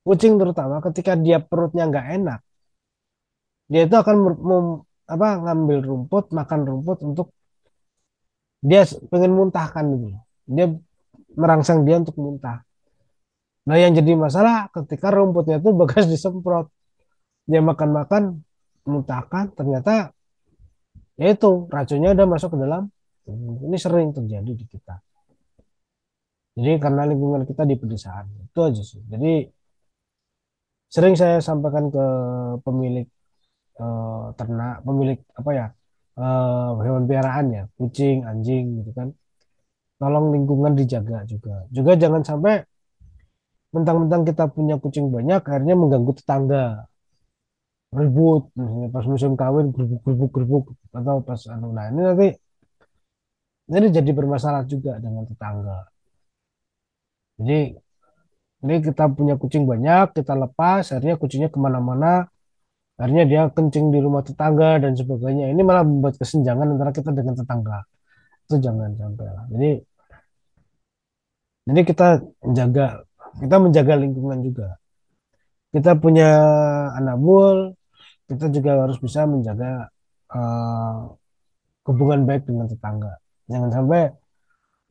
kucing terutama ketika dia perutnya nggak enak, dia itu akan apa ngambil rumput, makan rumput untuk dia pengen muntahkan gitu. Dia merangsang dia untuk muntah. Nah, yang jadi masalah ketika rumputnya itu bekas disemprot, dia makan-makan, muntahkan, ternyata ya itu racunnya udah masuk ke dalam. Ini sering terjadi di kita. Jadi karena lingkungan kita di pedesaan itu aja sih. Jadi sering saya sampaikan ke pemilik ternak, pemilik apa ya hewan peliharaan ya, kucing, anjing gitu kan. Tolong lingkungan dijaga juga. Juga jangan sampai mentang-mentang kita punya kucing banyak, akhirnya mengganggu tetangga, ribut, misalnya pas musim kawin gerbuk atau pas anu. Nah ini nanti ini jadi bermasalah juga dengan tetangga. Jadi ini kita punya kucing banyak, kita lepas, akhirnya kucingnya kemana-mana, akhirnya dia kencing di rumah tetangga dan sebagainya. Ini malah membuat kesenjangan antara kita dengan tetangga. Itu jangan sampai lah. Jadi kita menjaga lingkungan juga. Kita punya anak buah, kita juga harus bisa menjaga eh, hubungan baik dengan tetangga. Jangan sampai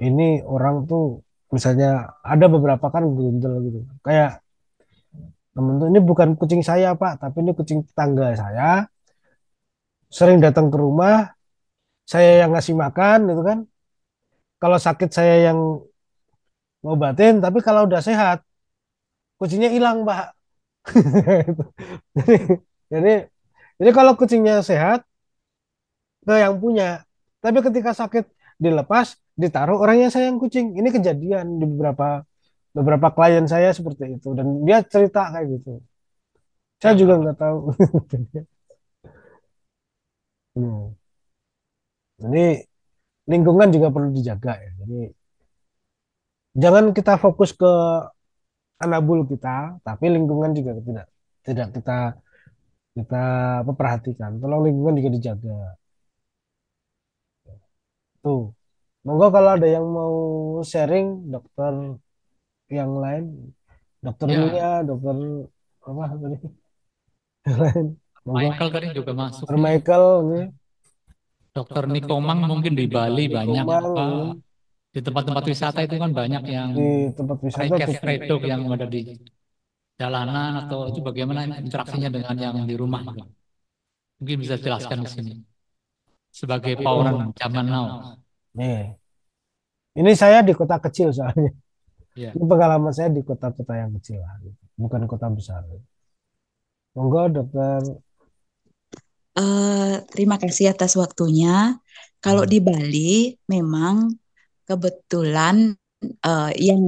ini orang tuh misalnya ada beberapa kan gundel gitu. Kayak temen tuh ini bukan kucing saya Pak, tapi ini kucing tetangga saya. Sering datang ke rumah, saya yang ngasih makan gitu kan. Kalau sakit saya yang ngobatin, tapi kalau udah sehat, kucingnya hilang Pak. Jadi, jadi, jadi kalau kucingnya sehat ke yang punya, tapi ketika sakit dilepas, ditaruh orang yang sayang kucing. Ini kejadian di beberapa beberapa klien saya seperti itu dan dia cerita kayak gitu. Saya juga Ya. nggak tahu. Hmm. Jadi lingkungan juga perlu dijaga ya. Jadi jangan kita fokus ke anak bulu kita, tapi lingkungan juga tidak tidak kita kita apa, perhatikan. Tolong lingkungan juga dijaga. Tuh. Monggo kalau ada yang mau sharing dokter yang lain, dokter Mia, Ya, dokter apa tadi yang lain. Monggo, Michael tadi juga masuk dokter nih. Michael nih, Dokter Nikomang mungkin di Bali banyak Nikomang apa ini, di tempat-tempat wisata itu kan banyak yang di tempat wisata tuh rekedok yang ada di jalanan atau itu bagaimana interaksinya dengan yang di rumah? Mungkin bisa jelaskan di sini sebagai pauran zaman now. Nih, ini saya di kota kecil soalnya. Ya. Ini pengalaman saya di kota-kota yang kecil lah, gitu. Bukan kota besar. Monggo dokter. Terima kasih atas waktunya. Kalau Hmm. di Bali memang kebetulan yang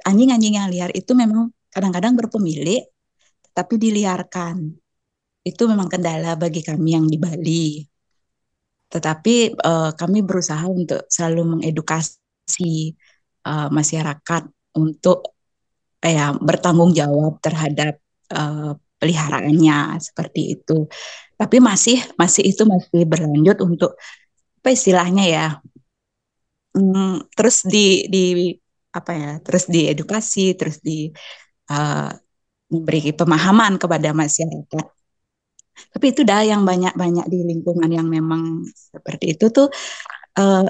anjing-anjing yang liar itu memang kadang-kadang berpemilik, tapi diliarkan. Itu memang kendala bagi kami yang di Bali. Tetapi kami berusaha untuk selalu mengedukasi masyarakat untuk bertanggung jawab terhadap peliharaannya seperti itu. Tapi masih berlanjut untuk apa istilahnya ya, terus di apa ya, terus diedukasi, terus di uh, memberi pemahaman kepada masyarakat. Tapi itu dah yang banyak-banyak di lingkungan yang memang seperti itu tuh uh,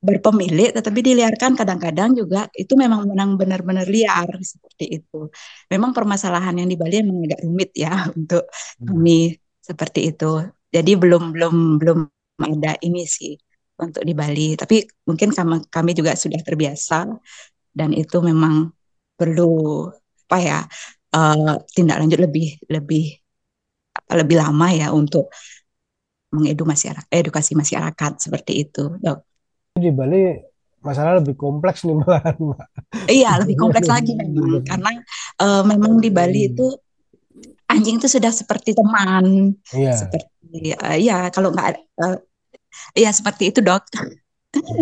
berpemilik tetapi diliarkan kadang-kadang juga itu memang benar-benar liar seperti itu. Memang permasalahan yang di Bali memang agak rumit ya untuk kami seperti itu. Jadi belum ada ini sih untuk di Bali. Tapi mungkin kami juga sudah terbiasa dan itu memang perlu apa ya tindak lanjut lebih lebih lebih lama ya untuk edukasi masyarakat seperti itu, Dok. Di Bali masalah lebih kompleks nih malahan, Mbak. Iya, lebih kompleks lagi memang karena memang di Bali itu anjing itu sudah seperti teman, Iya. seperti ya kalau nggak ya seperti itu, Dok.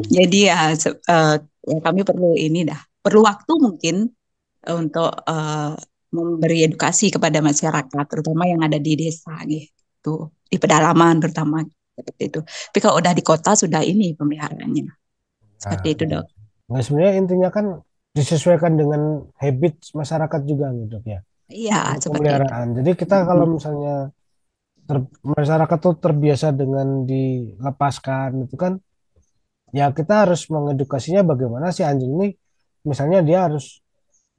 Jadi ya kami perlu ini perlu waktu mungkin untuk memberi edukasi kepada masyarakat, terutama yang ada di desa gitu, di pedalaman terutama seperti itu. Tapi kalau udah di kota sudah ini pemeliharaannya, seperti Nah, itu, Dok. nah sebenarnya intinya kan disesuaikan dengan habit masyarakat juga gitu dok ya. Iya, Untuk seperti itu. pemeliharaan. Jadi kita kalau misalnya masyarakat tuh terbiasa dengan dilepaskan itu kan, ya kita harus mengedukasinya bagaimana si anjing ini, misalnya dia harus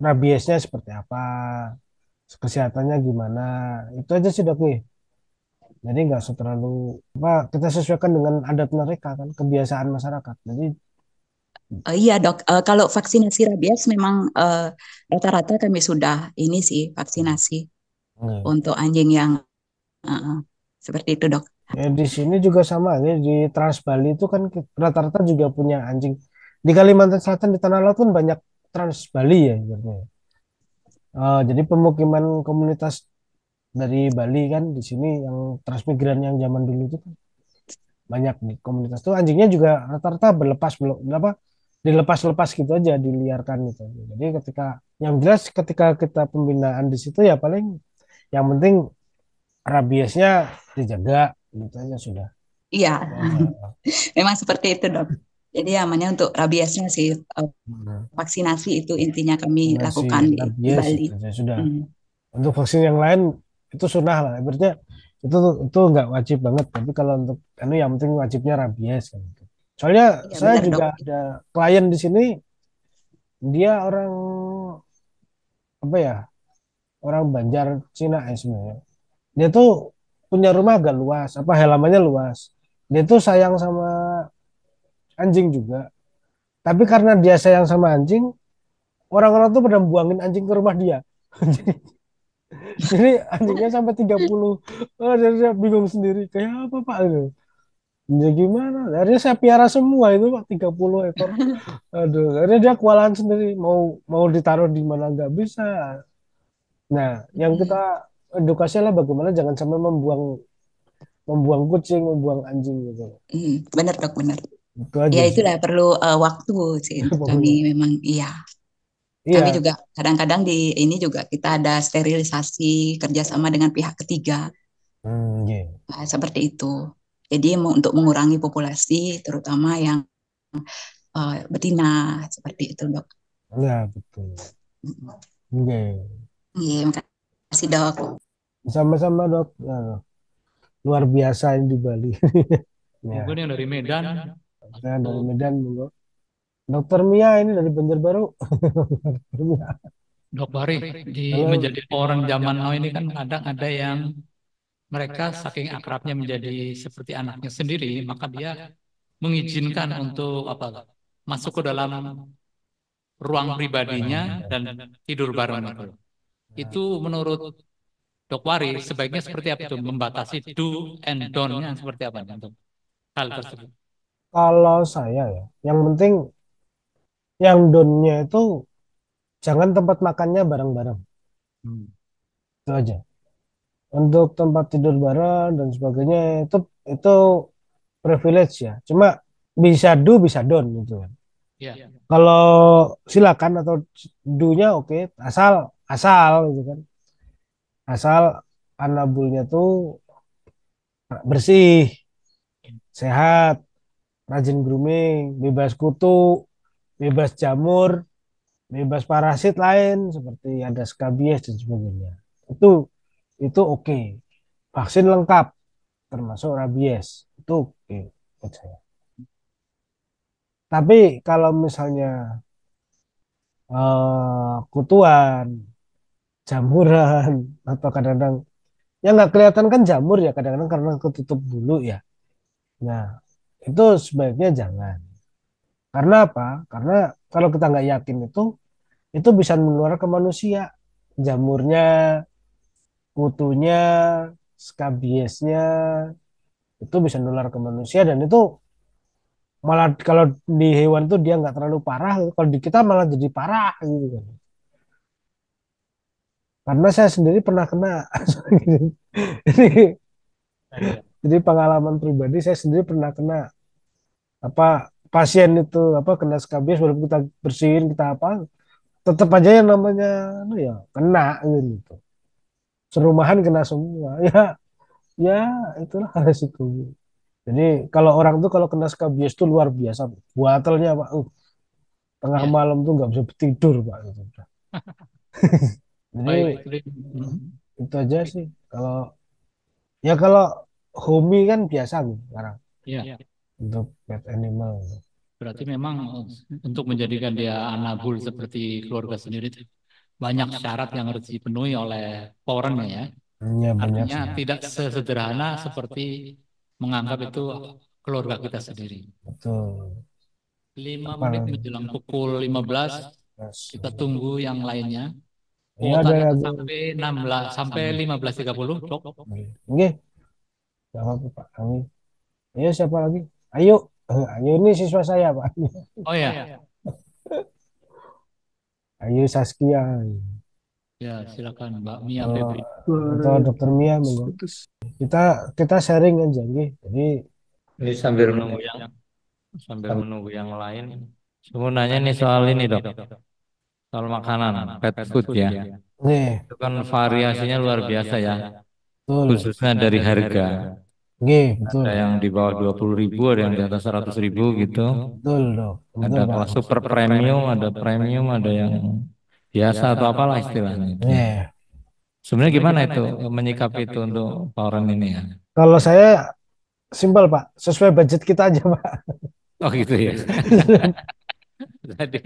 rabiesnya seperti apa, kesehatannya gimana, itu aja sih dok nih. Jadi nggak usah terlalu apa, kita sesuaikan dengan adat mereka kan, kebiasaan masyarakat. Jadi Iya, Dok. Kalau vaksinasi rabies memang rata-rata kami sudah ini sih vaksinasi untuk anjing yang uh, seperti itu, Dok. ya, di sini juga sama nih di Trans Bali itu kan rata-rata juga punya anjing. Di Kalimantan Selatan di Tanah Laut kan banyak Trans Bali ya sebenarnya. Jadi pemukiman komunitas dari Bali kan di sini yang transmigran yang zaman dulu itu kan banyak di komunitas tuh anjingnya juga rata-rata berlepas belum apa, dilepas-lepas gitu aja diliarkan gitu. Jadi ketika yang jelas ketika kita pembinaan di situ ya paling yang penting rabiesnya dijaga gitu aja sudah. Iya, Nah, memang seperti itu, Dok. Jadi namanya untuk rabiesnya sih vaksinasi itu intinya kami masih lakukan di rabies Bali. itu aja sudah. Hmm. Untuk vaksin yang lain itu sunnah lah. Berarti itu nggak wajib banget. Tapi kalau untuk anu yang penting wajibnya rabies kan. Gitu. Soalnya Iya saya benar, juga Dok. ada klien di sini, dia orang apa ya, orang Banjar Cina ya sebenarnya. Dia tuh punya rumah agak luas, apa halamannya luas. Dia tuh sayang sama anjing juga. Tapi karena dia sayang sama anjing, orang-orang tuh pada buangin anjing ke rumah dia. Jadi anjingnya sampai 30. Oh, dia bingung sendiri. Kayak apa Pak? Gitu. Ya gimana? Akhirnya saya piara semua itu Pak, 30 ekor. Aduh, akhirnya dia kewalahan sendiri. Mau mau ditaruh di mana nggak bisa. Nah, yang kita Hmm. edukasi lah bagaimana jangan sampai membuang membuang kucing, membuang anjing gitu. Benar, Dok, benar. Itu Ya aja sih. itulah perlu waktu sih untuk kami memang iya. Kami Iya. juga kadang-kadang di ini juga kita ada sterilisasi kerjasama dengan pihak ketiga. Iya. Seperti itu. Jadi untuk mengurangi populasi, terutama yang betina, seperti itu, Dok. Iya, betul. Iya. Iya, makasih, Dok. Sama-sama dok. Ya, luar biasa ini di Bali. Ya, Mungkin yang dari Medan saya dari atau Medan, monggo. Dokter Mia ini dari Banjarbaru. Dokter Mia. Dok Bari, Halo. menjadi orang zaman now ini kan kadang ada yang mereka saking akrabnya menjadi seperti anaknya sendiri, maka dia mengizinkan untuk apa masuk ke dalam ruang pribadinya dan tidur bareng gitu. Itu menurut Dok Wari sebaiknya seperti apa itu membatasi do and don't-nya seperti apa nih untuk hal tersebut? Kalau saya ya, yang penting yang donnya itu jangan tempat makannya bareng-bareng. Hmm. Itu aja. Untuk tempat tidur bareng dan sebagainya itu privilege ya. Cuma bisa do bisa don't gitu kan. Ya, Kalau silakan atau do-nya oke, asal asal gitu kan. Asal anabulnya tuh bersih, sehat, rajin grooming, bebas kutu, bebas jamur, bebas parasit lain seperti ada skabies dan sebagainya. Itu itu oke. Vaksin lengkap termasuk rabies. Itu oke buat saya. Tapi kalau misalnya kutuan, jamuran atau kadang-kadang yang nggak kelihatan kan jamur ya kadang-kadang karena ketutup bulu ya. Nah, itu sebaiknya jangan. Karena apa? Karena kalau kita nggak yakin itu bisa menular ke manusia. Jamurnya, kutunya, skabiesnya itu bisa menular ke manusia dan itu malah kalau di hewan tuh dia nggak terlalu parah, kalau di kita malah jadi parah gitu kan. Karena saya sendiri pernah kena. Jadi, ya, jadi pengalaman pribadi saya sendiri pernah kena apa pasien itu apa kena skabies walaupun kita bersihin kita apa tetap aja yang namanya ya kena gitu. Serumahan kena semua. Ya, ya itulah resiko. Jadi kalau orang tuh kalau kena skabies tuh luar biasa. Buatelnya Pak, tengah ya. malam tuh nggak bisa tidur Pak. Gitu. Jadi Baik, hmm. itu aja sih. Kalau ya kalau homi kan biasa nih sekarang Ya, untuk pet animal. berarti memang untuk menjadikan dia anabul seperti keluarga sendiri itu banyak syarat yang harus dipenuhi oleh powernya ya. Ya banyak Artinya sih. tidak sesederhana seperti menganggap itu keluarga kita sendiri. Betul. 5 menit Apalagi. menjelang pukul 15, Yes. kita tunggu yang lainnya. Ya ada Kuotanya lagi. sampai 16 sampai 15.30, Dok. Oke, nggak apa-apa Pak. Kami. Ayo siapa lagi? Ayo. Ayo ini siswa saya Pak. Oh ya, Ayo Saskia. ya silakan Mbak Mia Kalau Febri. atau Dokter Mia monggo. Kita kita sharing aja nggih. Jadi Ini sambil menunggu yang lain. Sebenarnya nih soal ini dok, soal makanan, pet food ya. nggih, Itu kan variasinya luar biasa ya, betul. khususnya dari harga. Nggih, betul. Ada yang di bawah 20.000, ada yang di atas 100.000 gitu. Betul, Dok. Betul, Ada Pak. kelas super premium, ada yang biasa atau apalah istilahnya itu. Nggih. Sebenarnya gimana itu menyikapi itu untuk orang ini ya? Kalau saya simpel, Pak. Sesuai budget kita aja, Pak. Oh gitu ya. Tadi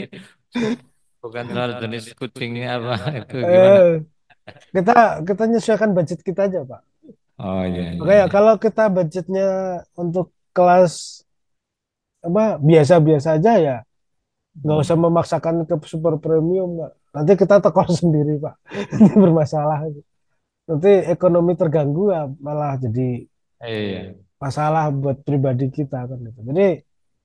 bukan soal jenis kucingnya apa itu gimana? Eh, kita kita menyesuaikan budget kita aja, Pak. Oh iya iya Oke, iya. kalau kita budgetnya untuk kelas apa biasa-biasa aja ya, nggak usah Hmm. memaksakan ke super premium, Pak. Nanti kita tekor sendiri, Pak. Nanti bermasalah. Nanti ekonomi terganggu ya, malah jadi Iya masalah buat pribadi kita kan gitu. Jadi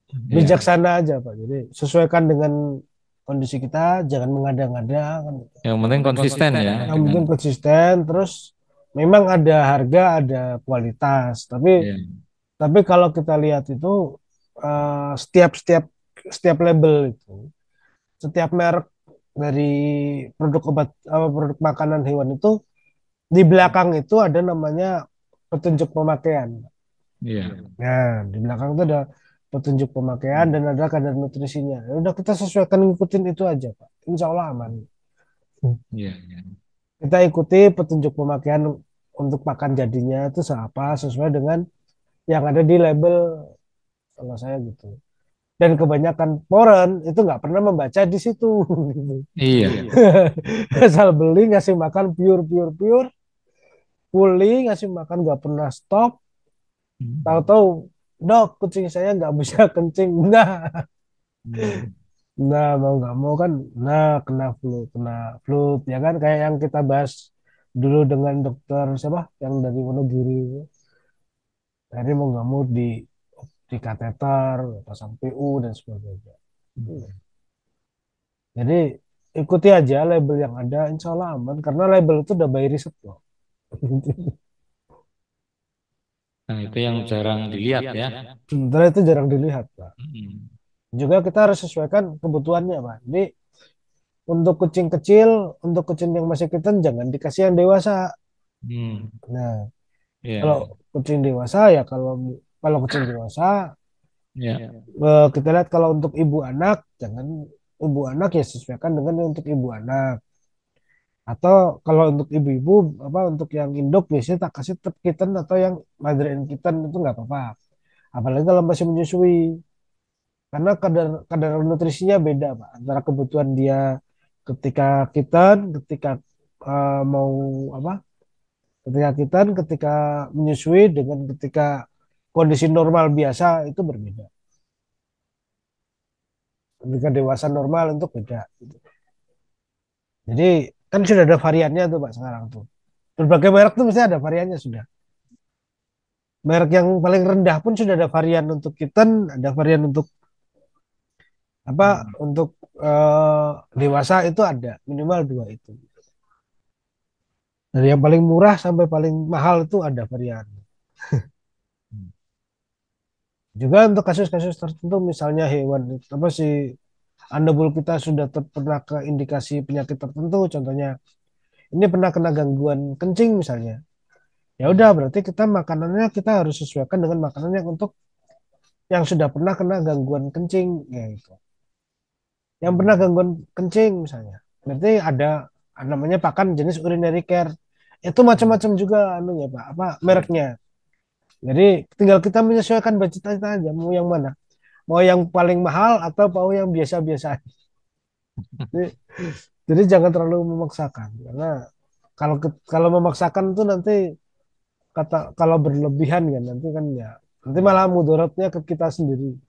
iya. bijaksana aja Pak. Jadi sesuaikan dengan kondisi kita, jangan mengada-ngada kan gitu. Yang penting konsisten ya Yang dengan penting konsisten, terus memang ada harga, ada kualitas. Tapi iya tapi kalau kita lihat itu setiap setiap setiap label itu, setiap merek dari produk obat produk makanan hewan itu di belakang itu ada namanya petunjuk pemakaian. iya Nah, di belakang itu ada petunjuk pemakaian dan ada kadar nutrisinya. Ya udah kita sesuaikan ngikutin itu aja, Pak. Insya Allah aman. iya iya. Kita ikuti petunjuk pemakaian untuk pakan jadinya itu apa sesuai dengan yang ada di label kalau saya gitu. Dan kebanyakan poren itu nggak pernah membaca di situ. Iya. Asal beli ngasih makan pure pure pure, pulih ngasih makan nggak pernah stop. Tahu-tahu dok kucing saya nggak bisa kencing. Nah mau nggak mau kan, nah kena flu ya kan kayak yang kita bahas dulu dengan dokter siapa yang dari Wonogiri itu. Jadi mau nggak mau di kateter, pasang PU dan sebagainya. Jadi ikuti aja label yang ada, insya Allah aman karena label itu udah by riset loh. Nah, itu yang jarang dilihat ya. Sementara itu jarang dilihat, Pak. Hmm. Juga kita harus sesuaikan kebutuhannya, Pak. Jadi untuk kucing kecil, untuk kucing yang masih kitten jangan dikasih yang dewasa. Hmm. Nah, Iya, kalau kucing dewasa ya kalau kalau kucing dewasa iya. kita lihat kalau untuk ibu anak jangan ibu anak ya sesuaikan dengan yang untuk ibu anak. Atau kalau untuk ibu-ibu apa untuk yang induk biasanya tak kasih tetap kitten atau yang mother and kitten itu nggak apa-apa. Apalagi kalau masih menyusui. Karena kadar kadar nutrisinya beda, Pak, antara kebutuhan dia ketika kitten, ketika mau apa? Ketika menyusui dengan ketika kondisi normal biasa itu berbeda. Ketika dewasa normal itu beda. Jadi kan sudah ada variannya tuh Pak sekarang tuh. Berbagai merek tuh mesti ada variannya sudah. Merek yang paling rendah pun sudah ada varian untuk kitten, ada varian untuk apa? Untuk dewasa itu ada minimal dua itu. Dari yang paling murah sampai paling mahal itu ada varian. Juga untuk kasus-kasus tertentu misalnya hewan apa sih underbowl kita sudah pernah ke indikasi penyakit tertentu, contohnya ini pernah kena gangguan kencing misalnya. Ya udah berarti kita makanannya kita harus sesuaikan dengan makanan yang untuk yang sudah pernah kena gangguan kencing ya itu. Yang pernah gangguan kencing misalnya. Berarti ada namanya pakan jenis urinary care. Itu macam-macam juga anunya Pak, apa mereknya. Jadi tinggal kita menyesuaikan budget kita aja mau yang mana. Mau yang paling mahal atau mau yang biasa-biasa aja. Jadi, jadi jangan terlalu memaksakan karena kalau memaksakan tuh nanti kalau berlebihan kan nanti kan ya nanti malah mudaratnya ke kita sendiri.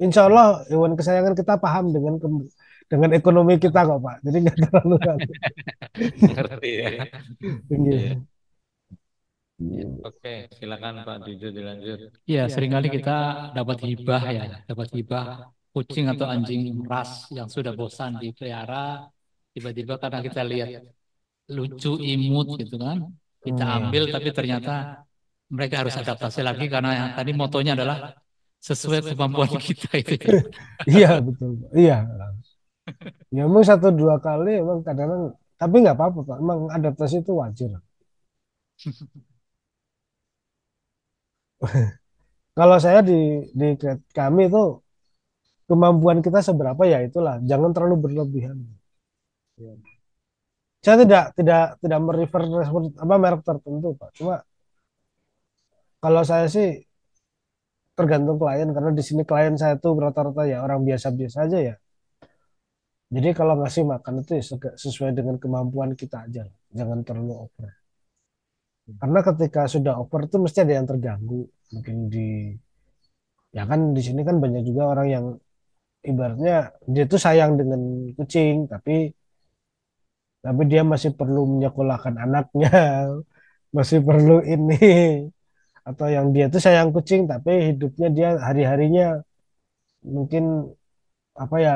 Insya Allah hewan kesayangan kita paham dengan ekonomi kita kok Pak. Jadi nggak terlalu Ngerti ya. Iya. tinggi. Oke, silakan Pak Dido dilanjut. Ya, seringkali kita dapat hibah ya, dapat hibah kucing atau anjing ras yang sudah bosan dipelihara, tiba-tiba karena kita lihat lucu, imut gitu kan, kita ambil tapi ternyata mereka harus adaptasi lagi karena yang tadi motonya adalah sesuai kemampuan kita itu. Iya betul. Iya. Ya emang satu dua kali emang kadang-kadang tapi nggak apa-apa Pak. Emang adaptasi itu wajar. Kalau saya di kami itu kemampuan kita seberapa ya itulah. Jangan terlalu berlebihan. Saya tidak merefer apa merek tertentu Pak. Cuma kalau saya sih tergantung klien karena di sini klien saya tuh rata-rata ya orang biasa-biasa aja ya. Jadi kalau ngasih makan itu ya sesuai dengan kemampuan kita aja. Jangan terlalu over. Karena ketika sudah over itu mesti ada yang terganggu. Mungkin ya kan di sini kan banyak juga orang yang ibaratnya dia tuh sayang dengan kucing, tapi dia masih perlu menyekolahkan anaknya, masih perlu ini atau yang dia tuh sayang kucing tapi hidupnya dia hari-harinya mungkin apa ya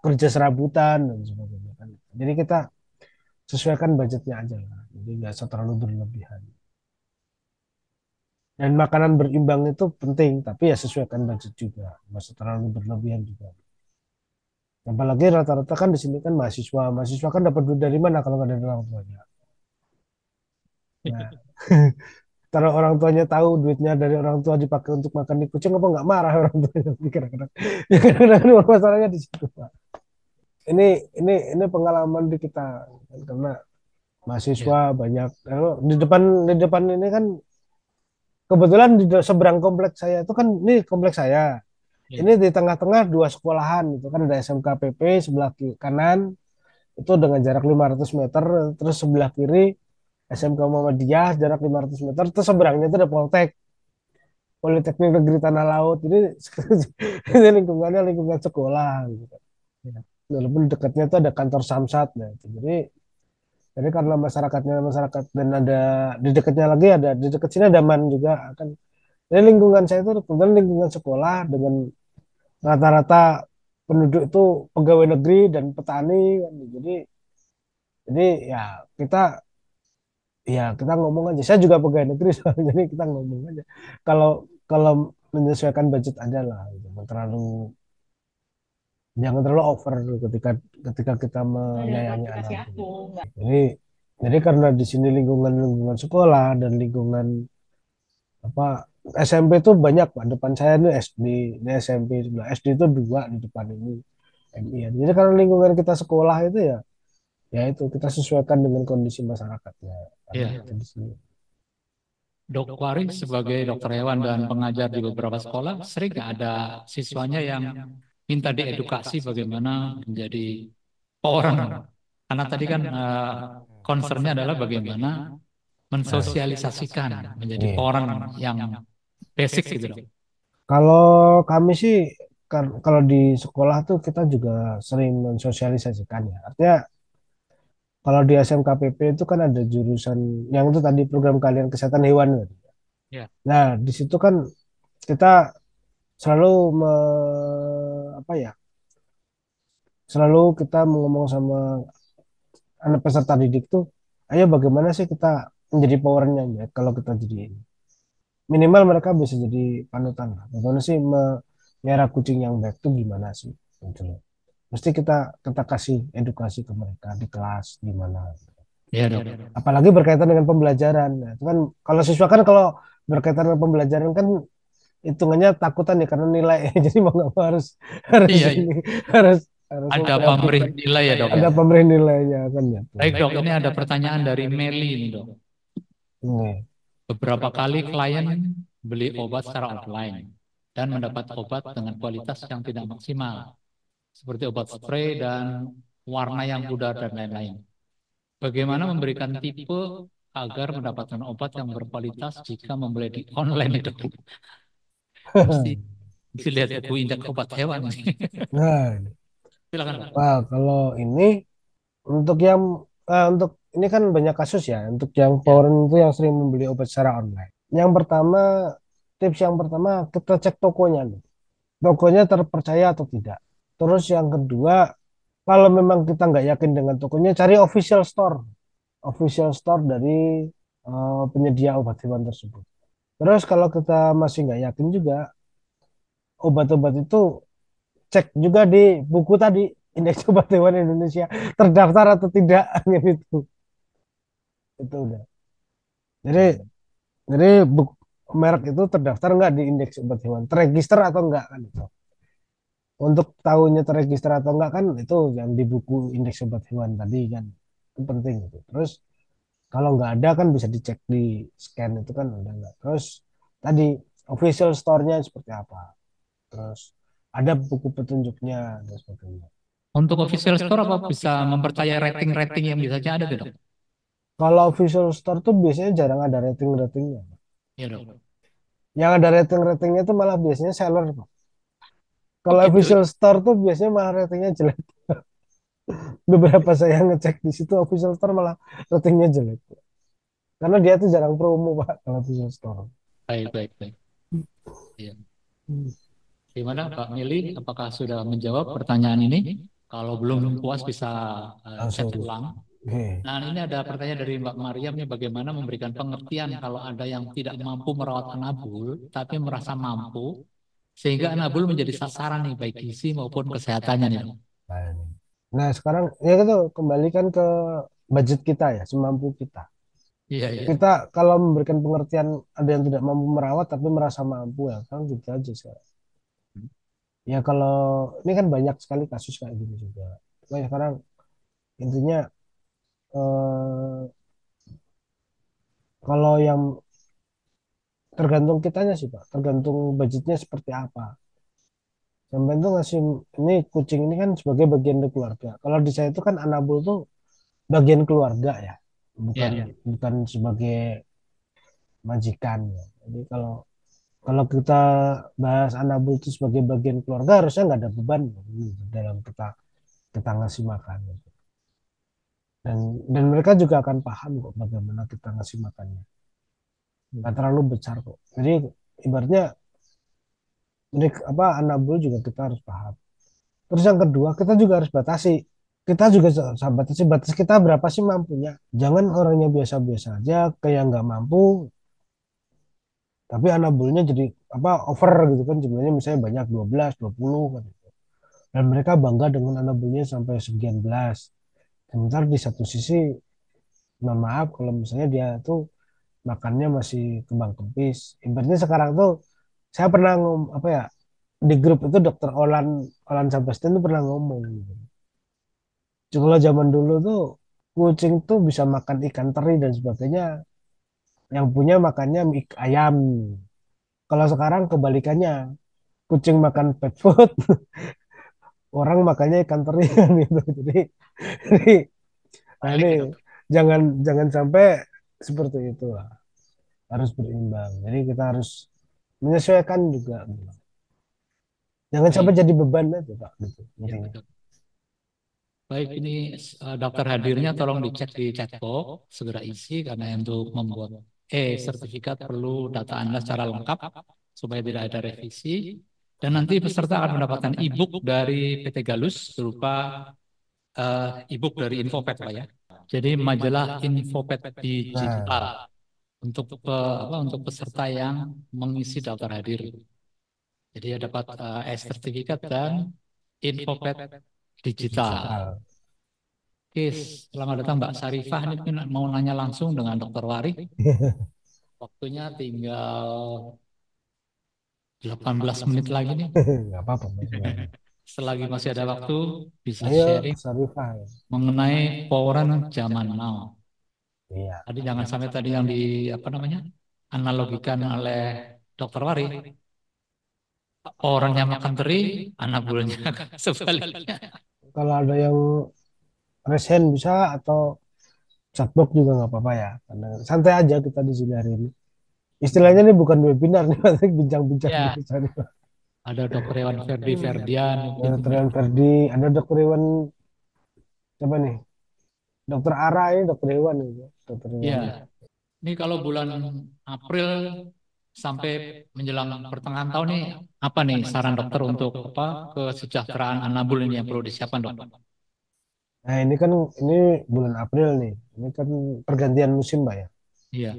kerja serabutan dan sebagainya kan. Jadi kita sesuaikan budgetnya aja lah. Jadi nggak usah terlalu berlebihan. Dan makanan berimbang itu penting, tapi ya sesuaikan budget juga. Nggak usah terlalu berlebihan juga. Apalagi rata-rata kan di sini kan mahasiswa. Mahasiswa kan dapat duit dari mana kalau nggak dari orang tuanya. Nah, kalau orang tuanya tahu duitnya dari orang tua dipakai untuk makan di kucing apa nggak marah orang tuanya kadang-kadang. Ya kadang-kadang masalahnya di situ Pak. Ini ini pengalaman di kita karena mahasiswa Ya. banyak. Lalu di depan ini kan kebetulan di seberang kompleks saya itu kan ini kompleks saya. Iya. Ini di tengah-tengah dua sekolahan itu kan ada SMK PP sebelah kanan itu dengan jarak 500 meter, terus sebelah kiri SMK Muhammadiyah jarak 500 meter, terus seberangnya itu ada Politeknik Negeri Tanah Laut. Jadi ini lingkungannya lingkungan sekolah gitu. Iya. Walaupun dekatnya itu ada kantor Samsat ya. Jadi karena masyarakatnya masyarakat dan ada di dekatnya lagi ada di dekat sini ada MAN juga kan. Jadi lingkungan saya itu kebetulan lingkungan sekolah dengan rata-rata penduduk itu pegawai negeri dan petani kan. Jadi ya kita kita ngomong aja. Saya juga pegawai negeri soalnya jadi kita ngomong aja. Kalau kalau menyesuaikan budget aja lah gitu. Jangan terlalu over ketika ketika kita menyayangi anak. Jadi karena di sini lingkungan lingkungan sekolah dan lingkungan apa SMP itu banyak Pak. Depan saya ini SD, di SMP sebelah SD itu dua di depan ini MI. Jadi karena lingkungan kita sekolah itu ya itu kita sesuaikan dengan kondisi masyarakatnya. Karena Iya. kita di sini. Dok Waris sebagai dokter hewan dan pengajar di beberapa sekolah, sering nggak ada siswanya yang minta diedukasi bagaimana menjadi orang. Karena tadi kan concernnya adalah bagaimana mensosialisasikan menjadi Iya. orang yang basic gitu dok. Kalau kami sih kalau di sekolah tuh kita juga sering mensosialisasikan ya. Artinya kalau di SMKPP itu kan ada jurusan yang itu tadi program keahlian kesehatan hewan kan. Ya. Nah, di situ kan kita selalu apa ya? Selalu kita ngomong sama anak peserta didik tuh, ayo bagaimana sih kita menjadi powernya ya kalau kita jadi ini. Minimal mereka bisa jadi panutan lah. Bagaimana sih melihara kucing yang baik tuh gimana sih? Gitu loh. Mesti kita kasih edukasi ke mereka di kelas di mana. Iya dok. Apalagi berkaitan dengan pembelajaran. Nah, itu kan kalau siswa kan kalau berkaitan dengan pembelajaran kan hitungannya takutan ya karena nilai. Jadi mau nggak mau harus harus Iya, iya. ini harus Ada oke, oke. pamrih nilai ya dok ya. Ada pemberi nilainya kan ya. Baik dok, ini ada pertanyaan dari Meli nih dok. Ini. Beberapa kali klien beli obat secara online dan mendapat obat dengan kualitas yang tidak maksimal, seperti obat spray dan warna yang pudar dan lain-lain. Bagaimana memberikan tipe agar mendapatkan obat yang berkualitas jika membeli di online itu? Mesti dilihat buku indeks obat hewan. Nah, Silakan Pak. Pak, kalau ini untuk yang untuk ini kan banyak kasus ya. Untuk yang Ya. foreign itu yang sering membeli obat secara online. Yang pertama, tips yang pertama kita cek tokonya nih. Tokonya terpercaya atau tidak. Terus yang kedua, kalau memang kita nggak yakin dengan tokonya, cari official store dari penyedia obat hewan tersebut. Terus kalau kita masih nggak yakin juga, obat-obat itu cek juga di buku tadi, Indeks Obat Hewan Indonesia terdaftar atau tidak, gitu. Itu udah. Jadi jadi buku merek itu terdaftar nggak di Indeks Obat Hewan, terregister atau enggak kan itu. Untuk tahunya terregister atau enggak kan itu yang di buku Indeks Obat Hewan tadi kan itu penting gitu. Terus kalau nggak ada kan bisa dicek di scan itu kan udah nggak. Terus tadi official store-nya seperti apa. Terus ada buku petunjuknya dan sebagainya. Untuk official store apa bisa mempercayai rating-rating yang biasanya ada tuh, dok? Kalau official store tuh biasanya jarang ada rating-ratingnya. Iya dok. Yang ada rating-ratingnya tuh malah biasanya seller, Pak. Oh Kalau gitu. official store tuh biasanya malah ratingnya jelek. Beberapa saya ngecek di situ official store malah ratingnya jelek. Karena dia tuh jarang promo, Pak, kalau official store. Baik, baik, baik. Iya. Hmm. Gimana Pak Mili? Apakah sudah menjawab pertanyaan ini? Kalau belum puas bisa chat Langsung. ulang. Oke. Nah, ini ada pertanyaan dari Mbak Mariam nih, bagaimana memberikan pengertian kalau ada yang tidak mampu merawat anabul, tapi merasa mampu, sehingga anabul menjadi sasaran nih, baik gizi maupun kesehatannya nih. Nah, sekarang ya gitu kembalikan ke budget kita ya, semampu kita. Iya, iya. Kita kalau memberikan pengertian ada yang tidak mampu merawat tapi merasa mampu ya, kan gitu aja sekarang. Ya kalau ini kan banyak sekali kasus kayak gini juga. Nah, sekarang intinya eh, kalau yang tergantung kitanya sih Pak, tergantung budgetnya seperti apa. Sampai itu ngasih ini kucing ini kan sebagai bagian dari keluarga. Kalau di saya itu kan anabul tuh bagian keluarga ya, bukan Ya, bukan sebagai majikan ya. Jadi kalau kalau kita bahas anabul itu sebagai bagian keluarga harusnya nggak ada beban dalam kita kita ngasih makan gitu. Dan mereka juga akan paham kok bagaimana kita ngasih makannya. Nggak terlalu besar kok. Jadi ibaratnya mereka apa anabul juga kita harus paham. Terus yang kedua kita juga harus batasi. Kita juga batasi batas kita berapa sih mampunya. Jangan orangnya biasa-biasa aja kayak nggak mampu, tapi anabulnya jadi apa over gitu kan jumlahnya misalnya banyak 12, 20 kan. Dan mereka bangga dengan anabulnya sampai sekian belas. Sementara di satu sisi, mohon maaf kalau misalnya dia tuh makannya masih kembang kempis. Ibaratnya sekarang tuh saya pernah apa ya di grup itu dokter Olan Olan Sebastian tuh pernah ngomong gitu. Kalau zaman dulu tuh kucing tuh bisa makan ikan teri dan sebagainya, yang punya makannya ayam. Kalau sekarang kebalikannya, kucing makan pet food, orang makannya ikan teri kan gitu. Jadi, nah balik ini gitu. jangan jangan sampai seperti itu lah. Harus berimbang. Jadi kita harus menyesuaikan juga. Jangan sampai Baik, jadi beban aja Pak gitu ya intinya. betul. Baik, ini daftar hadirnya tolong dicek di chatbox, segera isi karena untuk membuat sertifikat perlu data Anda secara lengkap supaya tidak ada revisi. Dan nanti peserta akan mendapatkan e-book dari PT Galus berupa e-book dari Infopet, Pak ya. Jadi majalah Infopet digital Nah, untuk untuk peserta yang mengisi daftar hadir. Jadi ya dapat sertifikat dan Infopet digital. digital. Oke, selamat datang Mbak Sarifah. Ini mungkin mau nanya langsung dengan Dokter Wari. Waktunya tinggal 18 menit lagi nih. Nggak apa-apa masih lama. Selagi masih ada waktu, bisa Ayo sharing Sarifah ya. mengenai poweran zaman now. Iya. Tadi jangan sampai tadi yang di apa namanya analogikan oleh Dokter Wari. Orangnya makan teri, anak bulannya sebaliknya. Kalau ada yang resen bisa atau chatbox juga nggak apa-apa ya. Karena santai aja kita di sini hari ini. Istilahnya ini bukan webinar nih, tapi bincang-bincang Ya, gitu. Sorry. ada Dokter Iwan Ferdi Ferdian mungkin. Ada Trian Ferdi, ada Dokter Iwan, siapa nih? Dokter Ara ini Dokter Iwan ini. Dokter Iwan. Ya, ini kalau bulan April sampai menjelang pertengahan tahun nih, apa nih saran dokter untuk kesejahteraan anabul ini yang perlu disiapkan dok? Nah ini kan ini bulan April nih. Ini kan pergantian musim Mbak ya. Iya,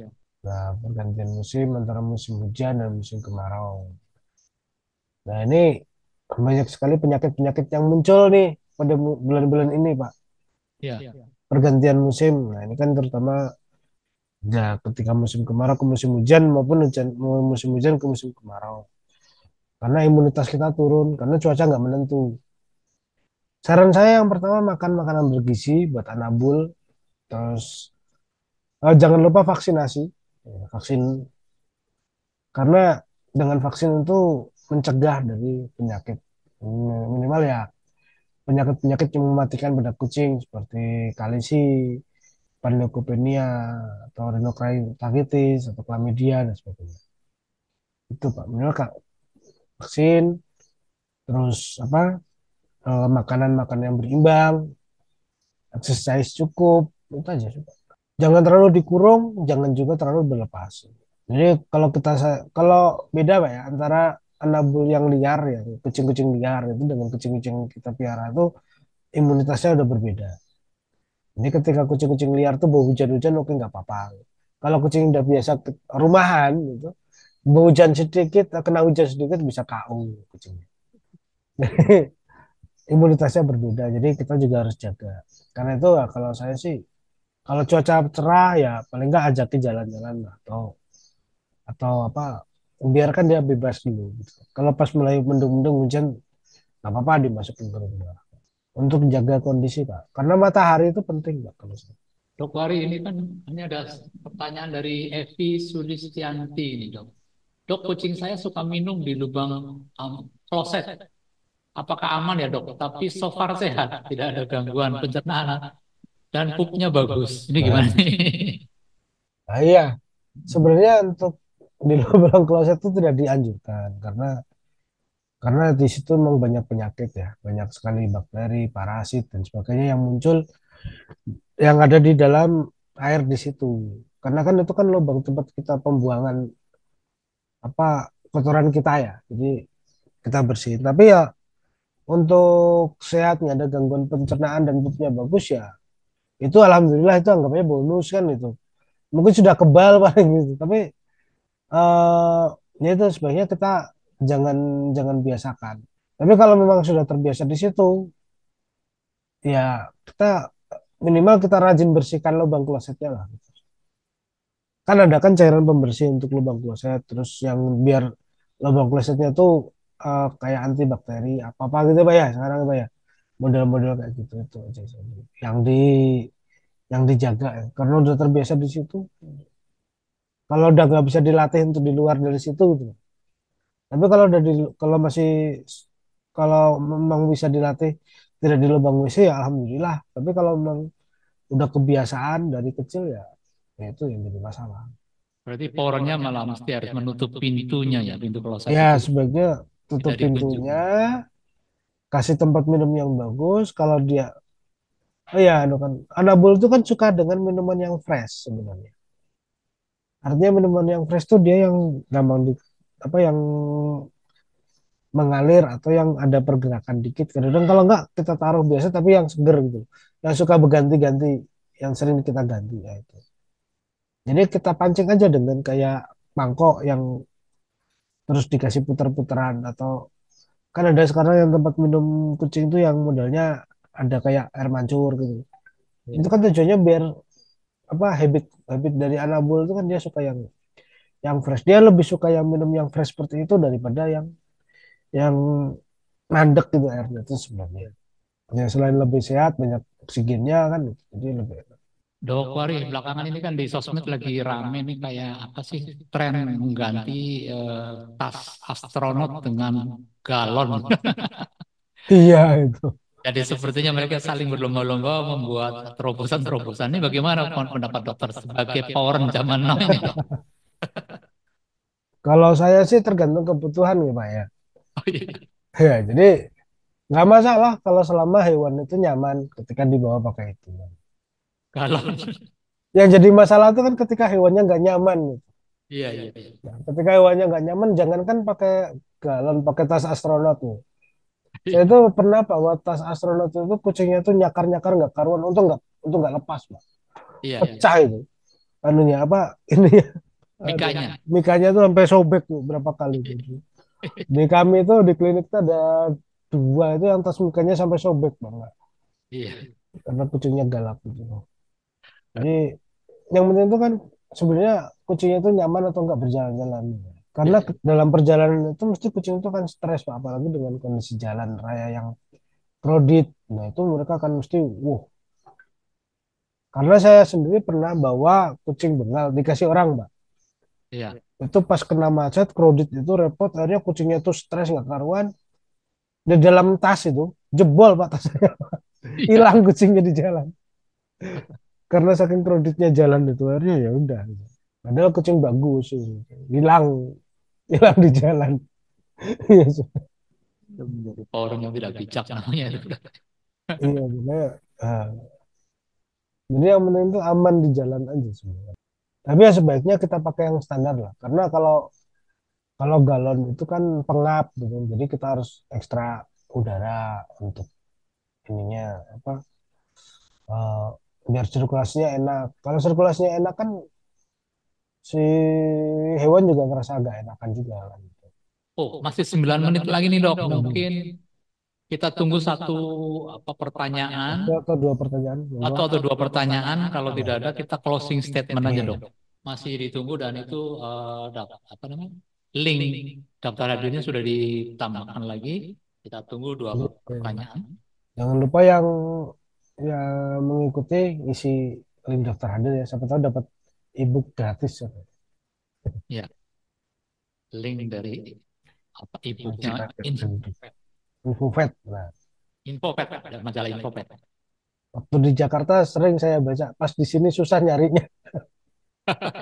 Nah pergantian musim antara musim hujan dan musim kemarau. Nah ini banyak sekali penyakit-penyakit yang muncul nih pada bulan-bulan ini Pak. iya, Pergantian musim. Nah ini kan terutama ya ketika musim kemarau ke musim hujan maupun musim hujan ke musim kemarau. Karena imunitas kita turun karena cuaca nggak menentu. Saran saya yang pertama makan makanan bergizi buat anabul. Terus jangan lupa vaksinasi. Ya, vaksin karena dengan vaksin itu mencegah dari penyakit minimal ya penyakit-penyakit yang mematikan pada kucing seperti kalisi, panleukopenia, atau rhinoceritis atau chlamydia dan sebagainya. Itu Pak, minimal Kak, vaksin, terus apa makanan-makanan yang berimbang, exercise cukup, itu aja. Jangan terlalu dikurung, jangan juga terlalu berlepas. Jadi kalau beda Pak ya antara anabul yang liar ya, kucing-kucing liar itu dengan kucing-kucing kita piara itu imunitasnya udah berbeda. Ini ketika kucing-kucing liar tuh bau hujan-hujan oke nggak apa-apa. Kalau kucing udah biasa rumahan gitu, bau hujan sedikit, kena hujan sedikit bisa KO kucingnya. Imunitasnya berbeda, jadi kita juga harus jaga. Karena itu ya, kalau saya sih, kalau cuaca cerah ya paling nggak ajakin jalan-jalan atau apa, biarkan dia bebas dulu. Gitu. Kalau pas mulai mendung-mendung hujan, nggak apa-apa dimasukin ke rumah. Untuk jaga kondisi Pak, karena matahari itu penting Pak kalau saya. Dok Wari ini kan ini ada pertanyaan dari Evi Sulistianti ini dok. Dok, kucing saya suka minum di lubang kloset. apakah aman ya dok? Tapi so far sehat, tidak ada gangguan pencernaan dan pupnya bagus. Ini gimana nih? Nah, iya, sebenarnya untuk di lubang kloset itu tidak dianjurkan karena di situ memang banyak penyakit ya, banyak sekali bakteri, parasit dan sebagainya yang muncul yang ada di dalam air di situ. Karena kan itu kan lubang tempat kita pembuangan apa kotoran kita ya. Jadi kita bersihin. Tapi ya untuk sehatnya ada gangguan pencernaan dan moodnya bagus ya. Itu alhamdulillah itu anggapnya bonus kan itu. Mungkin sudah kebal paling gitu. Tapi eh ya itu sebaiknya kita jangan jangan biasakan. Tapi kalau memang sudah terbiasa di situ, ya kita minimal kita rajin bersihkan lubang klosetnya lah. Kan ada kan cairan pembersih untuk lubang kloset, terus yang biar lubang klosetnya tuh kayak antibakteri apa apa gitu pak ya sekarang pak ya model-model kayak gitu itu aja sih. yang di yang dijaga ya. Karena udah terbiasa di situ. Kalau udah nggak bisa dilatih untuk di luar dari situ gitu. Tapi kalau udah kalau masih kalau memang bisa dilatih tidak di lubang WC ya alhamdulillah. Tapi kalau memang udah kebiasaan dari kecil ya, ya itu yang jadi masalah. Berarti powernya malah mesti harus menutup pintunya ya, pintu kloset Ya itu sebaiknya tutup tidak dikunci. pintunya, kasih tempat minum yang bagus. Kalau dia, oh ya, anu kan, Anabul itu kan suka dengan minuman yang fresh sebenarnya. Artinya minuman yang fresh tuh dia yang gampang apa yang mengalir atau yang ada pergerakan dikit. Kadang kalau enggak kita taruh biasa tapi yang seger gitu, yang suka berganti-ganti, yang sering kita ganti ya itu. Jadi kita pancing aja dengan kayak mangkok yang terus dikasih putar-putaran atau kan ada sekarang yang tempat minum kucing tuh yang modelnya ada kayak air mancur gitu. Itu kan tujuannya biar apa habit habit dari Anabul itu kan dia suka yang fresh. Dia lebih suka yang minum yang fresh seperti itu daripada yang mandek gitu airnya itu sebenarnya. Ya, selain lebih sehat banyak oksigennya kan gitu. Jadi lebih enak. Dok Wari, belakangan ini kan di sosmed lagi rame nih kayak apa sih tren mengganti tas astronot dengan galon. Iya itu. Jadi sepertinya mereka saling berlomba-lomba membuat terobosan-terobosan. Ini bagaimana pendapat dokter sebagai power zaman now ini, Dok? Kalau saya sih tergantung kebutuhan ya Pak ya. Oh iya, Ya jadi nggak masalah kalau selama hewan itu nyaman ketika dibawa pakai itu. galon. Yang jadi masalah itu kan ketika hewannya nggak nyaman gitu. Iya, iya, iya. Nah, ketika hewannya nggak nyaman, jangankan pakai galon, pakai tas astronot nih. Saya itu pernah bawa tas astronot itu kucingnya tuh nyakar-nyakar nggak karuan, untuk nggak lepas, Pak. Iya, iya. Pecah itu. Anunya apa? Ini aduh, Mikanya. mikanya tuh sampai sobek tuh berapa kali gitu. Di kami tuh di klinik tuh ada dua itu yang tas mikanya sampai sobek banget Iya. karena kucingnya galak gitu. Jadi yang penting itu kan sebenarnya kucingnya itu nyaman atau enggak berjalan-jalan. Karena Iya. dalam perjalanan itu mesti kucing itu kan stres, Pak, apalagi dengan kondisi jalan raya yang crowded. Nah, itu mereka kan mesti, karena saya sendiri pernah bawa kucing Bengal dikasih orang, Pak. Iya. Itu pas kena macet, crowded itu repot, akhirnya kucingnya tuh stres nggak karuan. Di dalam tas itu jebol, Pak, tasnya. Iya. Hilang kucingnya di jalan. Karena saking crowdednya jalan itu akhirnya ya udah. Padahal kucing bagus, hilang hilang di jalan. Iya, Itu menjadi power yang tidak bijak namanya itu. iya, makanya, ah, jadi yang penting itu aman di jalan aja sebenarnya. Tapi ya sebaiknya kita pakai yang standar lah, karena kalau kalau galon itu kan pengap gitu, jadi kita harus ekstra udara untuk ininya apa eh, biar sirkulasinya enak. Kalau sirkulasinya enak kan si hewan juga ngerasa agak enakan juga kan. Oh, masih 9 menit lagi nih, Dok. Mungkin kita tunggu satu apa pertanyaan Satu atau dua pertanyaan, monggo. atau dua pertanyaan. Kalau tidak ada, kita closing statement aja, Dok. Masih ditunggu dan itu apa namanya? Link daftar hadirnya sudah ditambahkan lagi. Kita tunggu dua Jadi, pertanyaan. jangan lupa yang mengikuti isi link daftar hadir ya, siapa tahu dapat ebook gratis ya. Ya, link dari apa e-booknya. Infovat. Nah, Infopet, ada majalah Infopet. waktu di Jakarta sering saya baca, pas di sini susah nyarinya.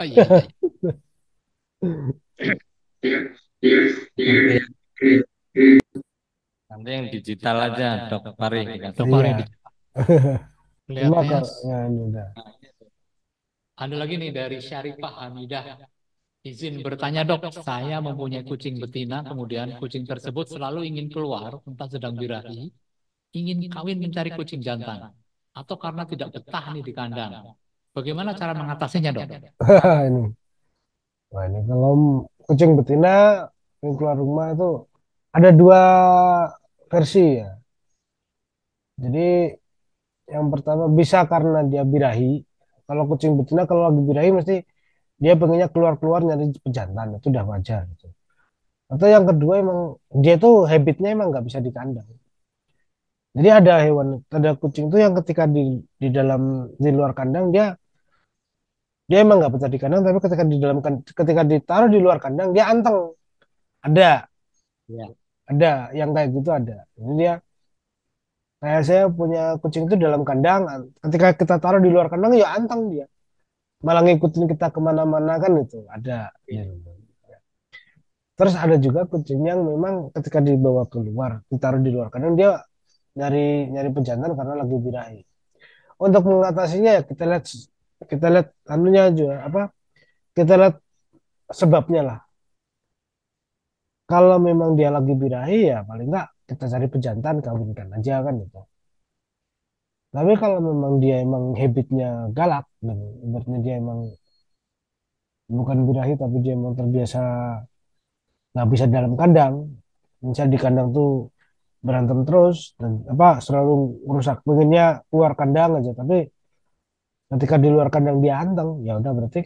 Iya, iya, iya. Nanti nanti yang digital aja, Dok Pari. Dok Iya, Fahri, cuma kelihatannya kalau ya, ini udah. ada lagi nih dari Syarifah Hamidah. Izin bertanya dok, saya mempunyai kucing betina, kemudian kucing tersebut selalu ingin keluar, entah sedang birahi, ingin kawin mencari kucing jantan, atau karena tidak betah nih di kandang. Bagaimana cara mengatasinya dok? Ini, wah ini kalau kucing betina yang keluar rumah itu ada dua versi ya. Jadi yang pertama bisa karena dia birahi. Kalau kucing betina kalau lagi birahi mesti dia pengennya keluar-keluar nyari pejantan, itu udah wajar gitu. Atau yang kedua emang dia tuh habitnya emang nggak bisa di kandang. Jadi ada hewan, ada kucing tuh yang ketika di dalam di luar kandang dia emang nggak betah di kandang, tapi ketika di dalam ketika ditaruh di luar kandang dia anteng. Ada, Ya. ada yang kayak gitu ada. Jadi dia kayak saya punya kucing itu dalam kandang, ketika kita taruh di luar kandang ya anteng dia. Malah ngikutin kita kemana-mana kan itu ada. Gitu. Terus ada juga kucing yang memang ketika dibawa keluar, ditaruh di luar kandang dia nyari nyari pejantan karena lagi birahi. Untuk mengatasinya ya kita lihat anunya aja apa? Kita lihat sebabnya lah. Kalau memang dia lagi birahi ya paling enggak kita cari pejantan kawinkan aja kan gitu. Tapi kalau memang dia emang habitnya galak dan ibaratnya dia emang bukan birahi tapi dia emang terbiasa nggak bisa dalam kandang, misal di kandang tuh berantem terus dan apa selalu rusak pengennya keluar kandang aja tapi ketika di luar kandang dia anteng ya udah berarti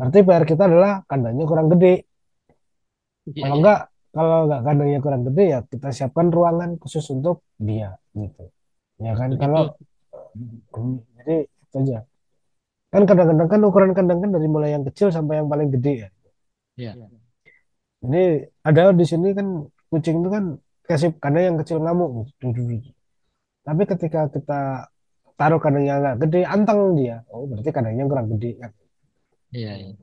PR kita adalah kandangnya kurang gede. Iya, Kalau iya. enggak kalau enggak kandangnya kurang gede ya kita siapkan ruangan khusus untuk dia gitu ya kan Begitu. kalau jadi itu aja kan kadang-kadang kan ukuran kandang kan dari mulai yang kecil sampai yang paling gede ya. Ya. Jadi ada di sini kan kucing itu kan kasih kandang yang kecil ngamuk gitu. Tapi ketika kita taruh kandang yang agak gede, anteng dia. Oh, berarti kandangnya kurang gede kan. Iya, iya.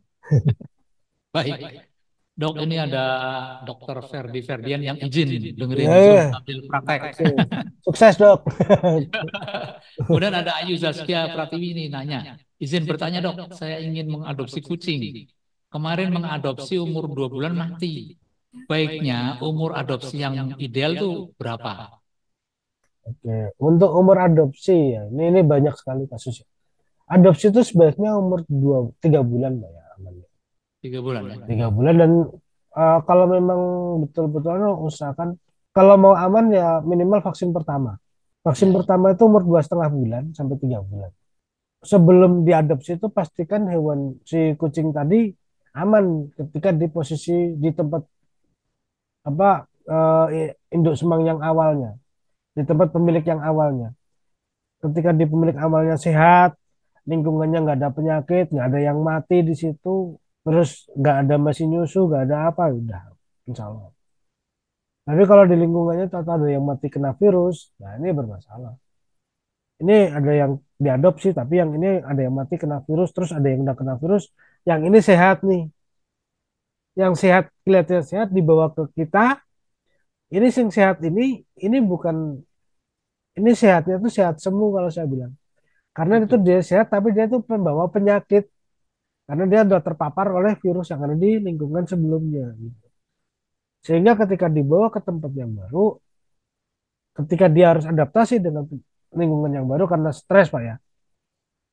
Baik. Dok, ini ada Dokter Ferdi Ferdian yang izin dengerin Zoom Ya, sambil praktek. oke. Sukses, Dok. Kemudian ada Ayu Zaskia Pratiwi ini nanya, izin bertanya dok, saya ingin mengadopsi kucing. Kemarin mengadopsi umur 2 bulan mati. Baiknya umur adopsi yang ideal tuh berapa? Oke, untuk umur adopsi ya, ini banyak sekali kasusnya. Adopsi itu sebaiknya umur 3 bulan, Mbak ya, aman ya. 3 bulan ya? 3 bulan dan kalau memang betul-betul usahakan kalau mau aman ya minimal vaksin pertama. Vaksin Ya, pertama itu umur 2,5 bulan sampai 3 bulan. Sebelum diadopsi itu pastikan hewan si kucing tadi aman ketika di posisi di tempat apa induk semang yang awalnya, di tempat pemilik yang awalnya. Ketika di pemilik awalnya sehat, lingkungannya nggak ada penyakit, nggak ada yang mati di situ, terus nggak ada mesin nyusu, nggak ada apa, udah, insya Allah. Tapi kalau di lingkungannya ternyata ada yang mati kena virus, nah ini bermasalah. Ini ada yang diadopsi, tapi yang ini ada yang mati kena virus, terus ada yang udah kena virus, yang ini sehat nih. Yang sehat, kelihatannya sehat dibawa ke kita, ini yang sehat ini bukan, ini sehatnya tuh sehat semu kalau saya bilang. Karena itu itu. dia sehat, tapi dia tuh pembawa penyakit. Karena dia sudah terpapar oleh virus yang ada di lingkungan sebelumnya. Sehingga ketika dibawa ke tempat yang baru, ketika dia harus adaptasi dengan lingkungan yang baru karena stres Pak ya.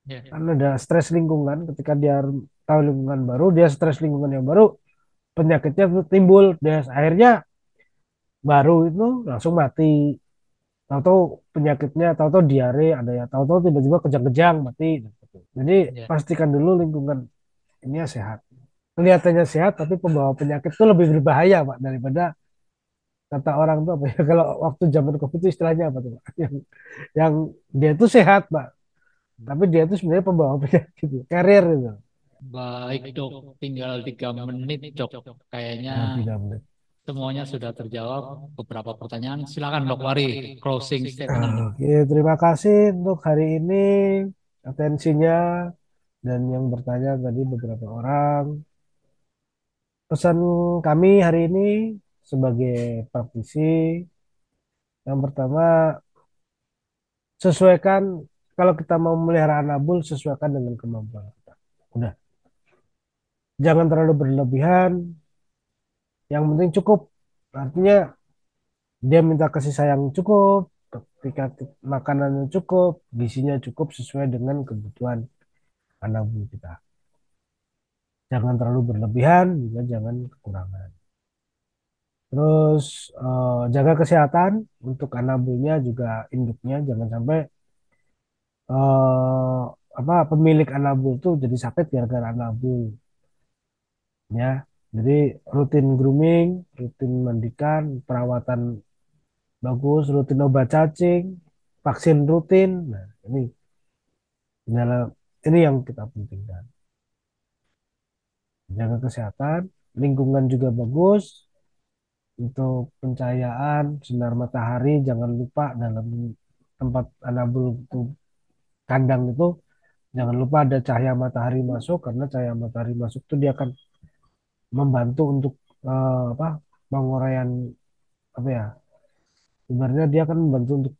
Ya. Karena ada stres lingkungan, ketika dia tahu lingkungan baru, dia stres lingkungan yang baru, penyakitnya tuh timbul. Dia akhirnya baru itu langsung mati. Tahu-tahu penyakitnya, tahu-tahu diare, ada ya, tahu-tahu tiba-tiba kejang-kejang mati. Jadi Ya. pastikan dulu lingkungan ini sehat. Kelihatannya sehat, tapi pembawa penyakit itu lebih berbahaya Pak daripada kata orang tuh apa ya kalau waktu zaman COVID itu istilahnya apa tuh Pak? Yang dia itu sehat Pak, tapi dia itu sebenarnya pembawa penyakit, gitu. Carrier itu. Baik dok, tinggal 3 menit dok. Kayaknya Nah, tidak benar. semuanya sudah terjawab. Beberapa pertanyaan, silakan Dok Wari, closing statement. Oke, terima kasih untuk hari ini atensinya dan yang bertanya tadi beberapa orang. Pesan kami hari ini sebagai praktisi, yang pertama sesuaikan kalau kita mau melihara anabul sesuaikan dengan kemampuan kita. Udah, jangan terlalu berlebihan. Yang penting cukup. Artinya dia minta kasih sayang cukup, ketika makanannya cukup, gizinya cukup sesuai dengan kebutuhan anabul kita. Jangan terlalu berlebihan, juga jangan kekurangan. Terus jaga kesehatan untuk anabulnya juga induknya, jangan sampai eh, pemilik anabul tuh jadi sakit gara-gara anabul ya. Jadi rutin grooming, rutin mandikan, perawatan bagus, rutin obat cacing, vaksin rutin. Nah, adalah ini yang kita pentingkan. Jaga kesehatan, lingkungan juga bagus untuk pencahayaan sinar matahari. Jangan lupa dalam tempat anabul itu kandang itu jangan lupa ada cahaya matahari masuk karena cahaya matahari masuk itu dia akan membantu untuk penguraian apa ya sebenarnya dia akan membantu untuk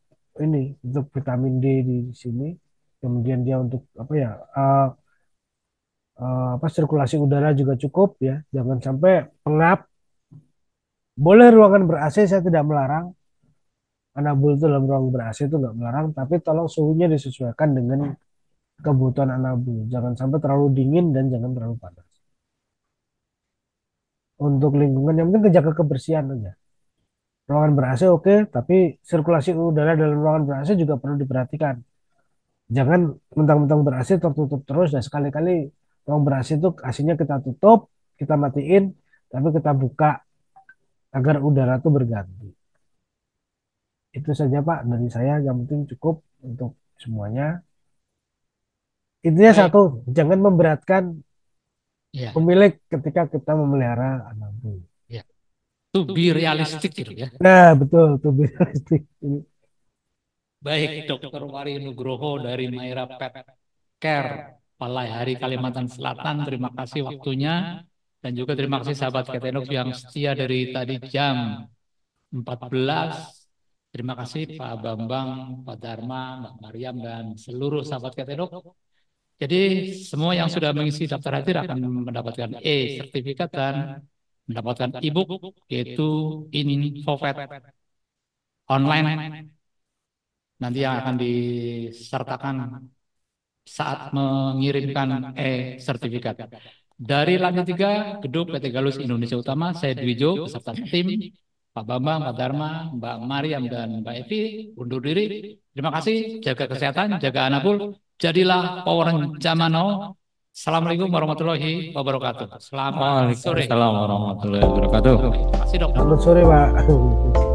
ini untuk vitamin D di sini kemudian dia untuk sirkulasi udara juga cukup ya jangan sampai pengap boleh ruangan ber AC saya tidak melarang anabul itu dalam ruang ber AC itu nggak melarang tapi tolong suhunya disesuaikan dengan kebutuhan anabul jangan sampai terlalu dingin dan jangan terlalu panas untuk lingkungan yang penting kejaga kebersihan aja ruangan ber AC oke, tapi sirkulasi udara dalam ruangan ber AC juga perlu diperhatikan. Jangan mentang-mentang ber AC tertutup terus dan sekali-kali ruang ber AC itu AC-nya kita tutup, kita matiin, tapi kita buka agar udara itu berganti. Itu saja Pak dari saya yang penting cukup untuk semuanya. Intinya Baik. satu, jangan memberatkan Ya, pemilik ketika kita memelihara anabul. to be realistic gitu ya. Nah betul, tuh realistik. Baik, Dr. Wari Nugroho dari Maira Pet Care, Palai Hari, Kalimantan Selatan. Terima kasih waktunya. Dan juga terima kasih sahabat Ketenok yang setia dari tadi jam 14. Terima kasih Pak Bambang, Pak Dharma, Mbak Mariam, dan seluruh sahabat Ketenok. Jadi semua yang sudah mengisi daftar hadir akan mendapatkan sertifikat dan mendapatkan e-book yaitu Infovet online nanti yang akan disertakan saat mengirimkan sertifikat. Dari lantai 3 gedung PT Galus Indonesia Utama, saya Dwijo beserta tim Pak Bambang, Pak Dharma, Mbak Mariam dan Mbak Evi undur diri. Terima kasih, jaga kesehatan, jaga anabul, jadilah power zaman now. Assalamualaikum warahmatullahi wabarakatuh. Selamat sore. Waalaikumsalam warahmatullahi wabarakatuh. Terima kasih Dok. Selamat sore Pak.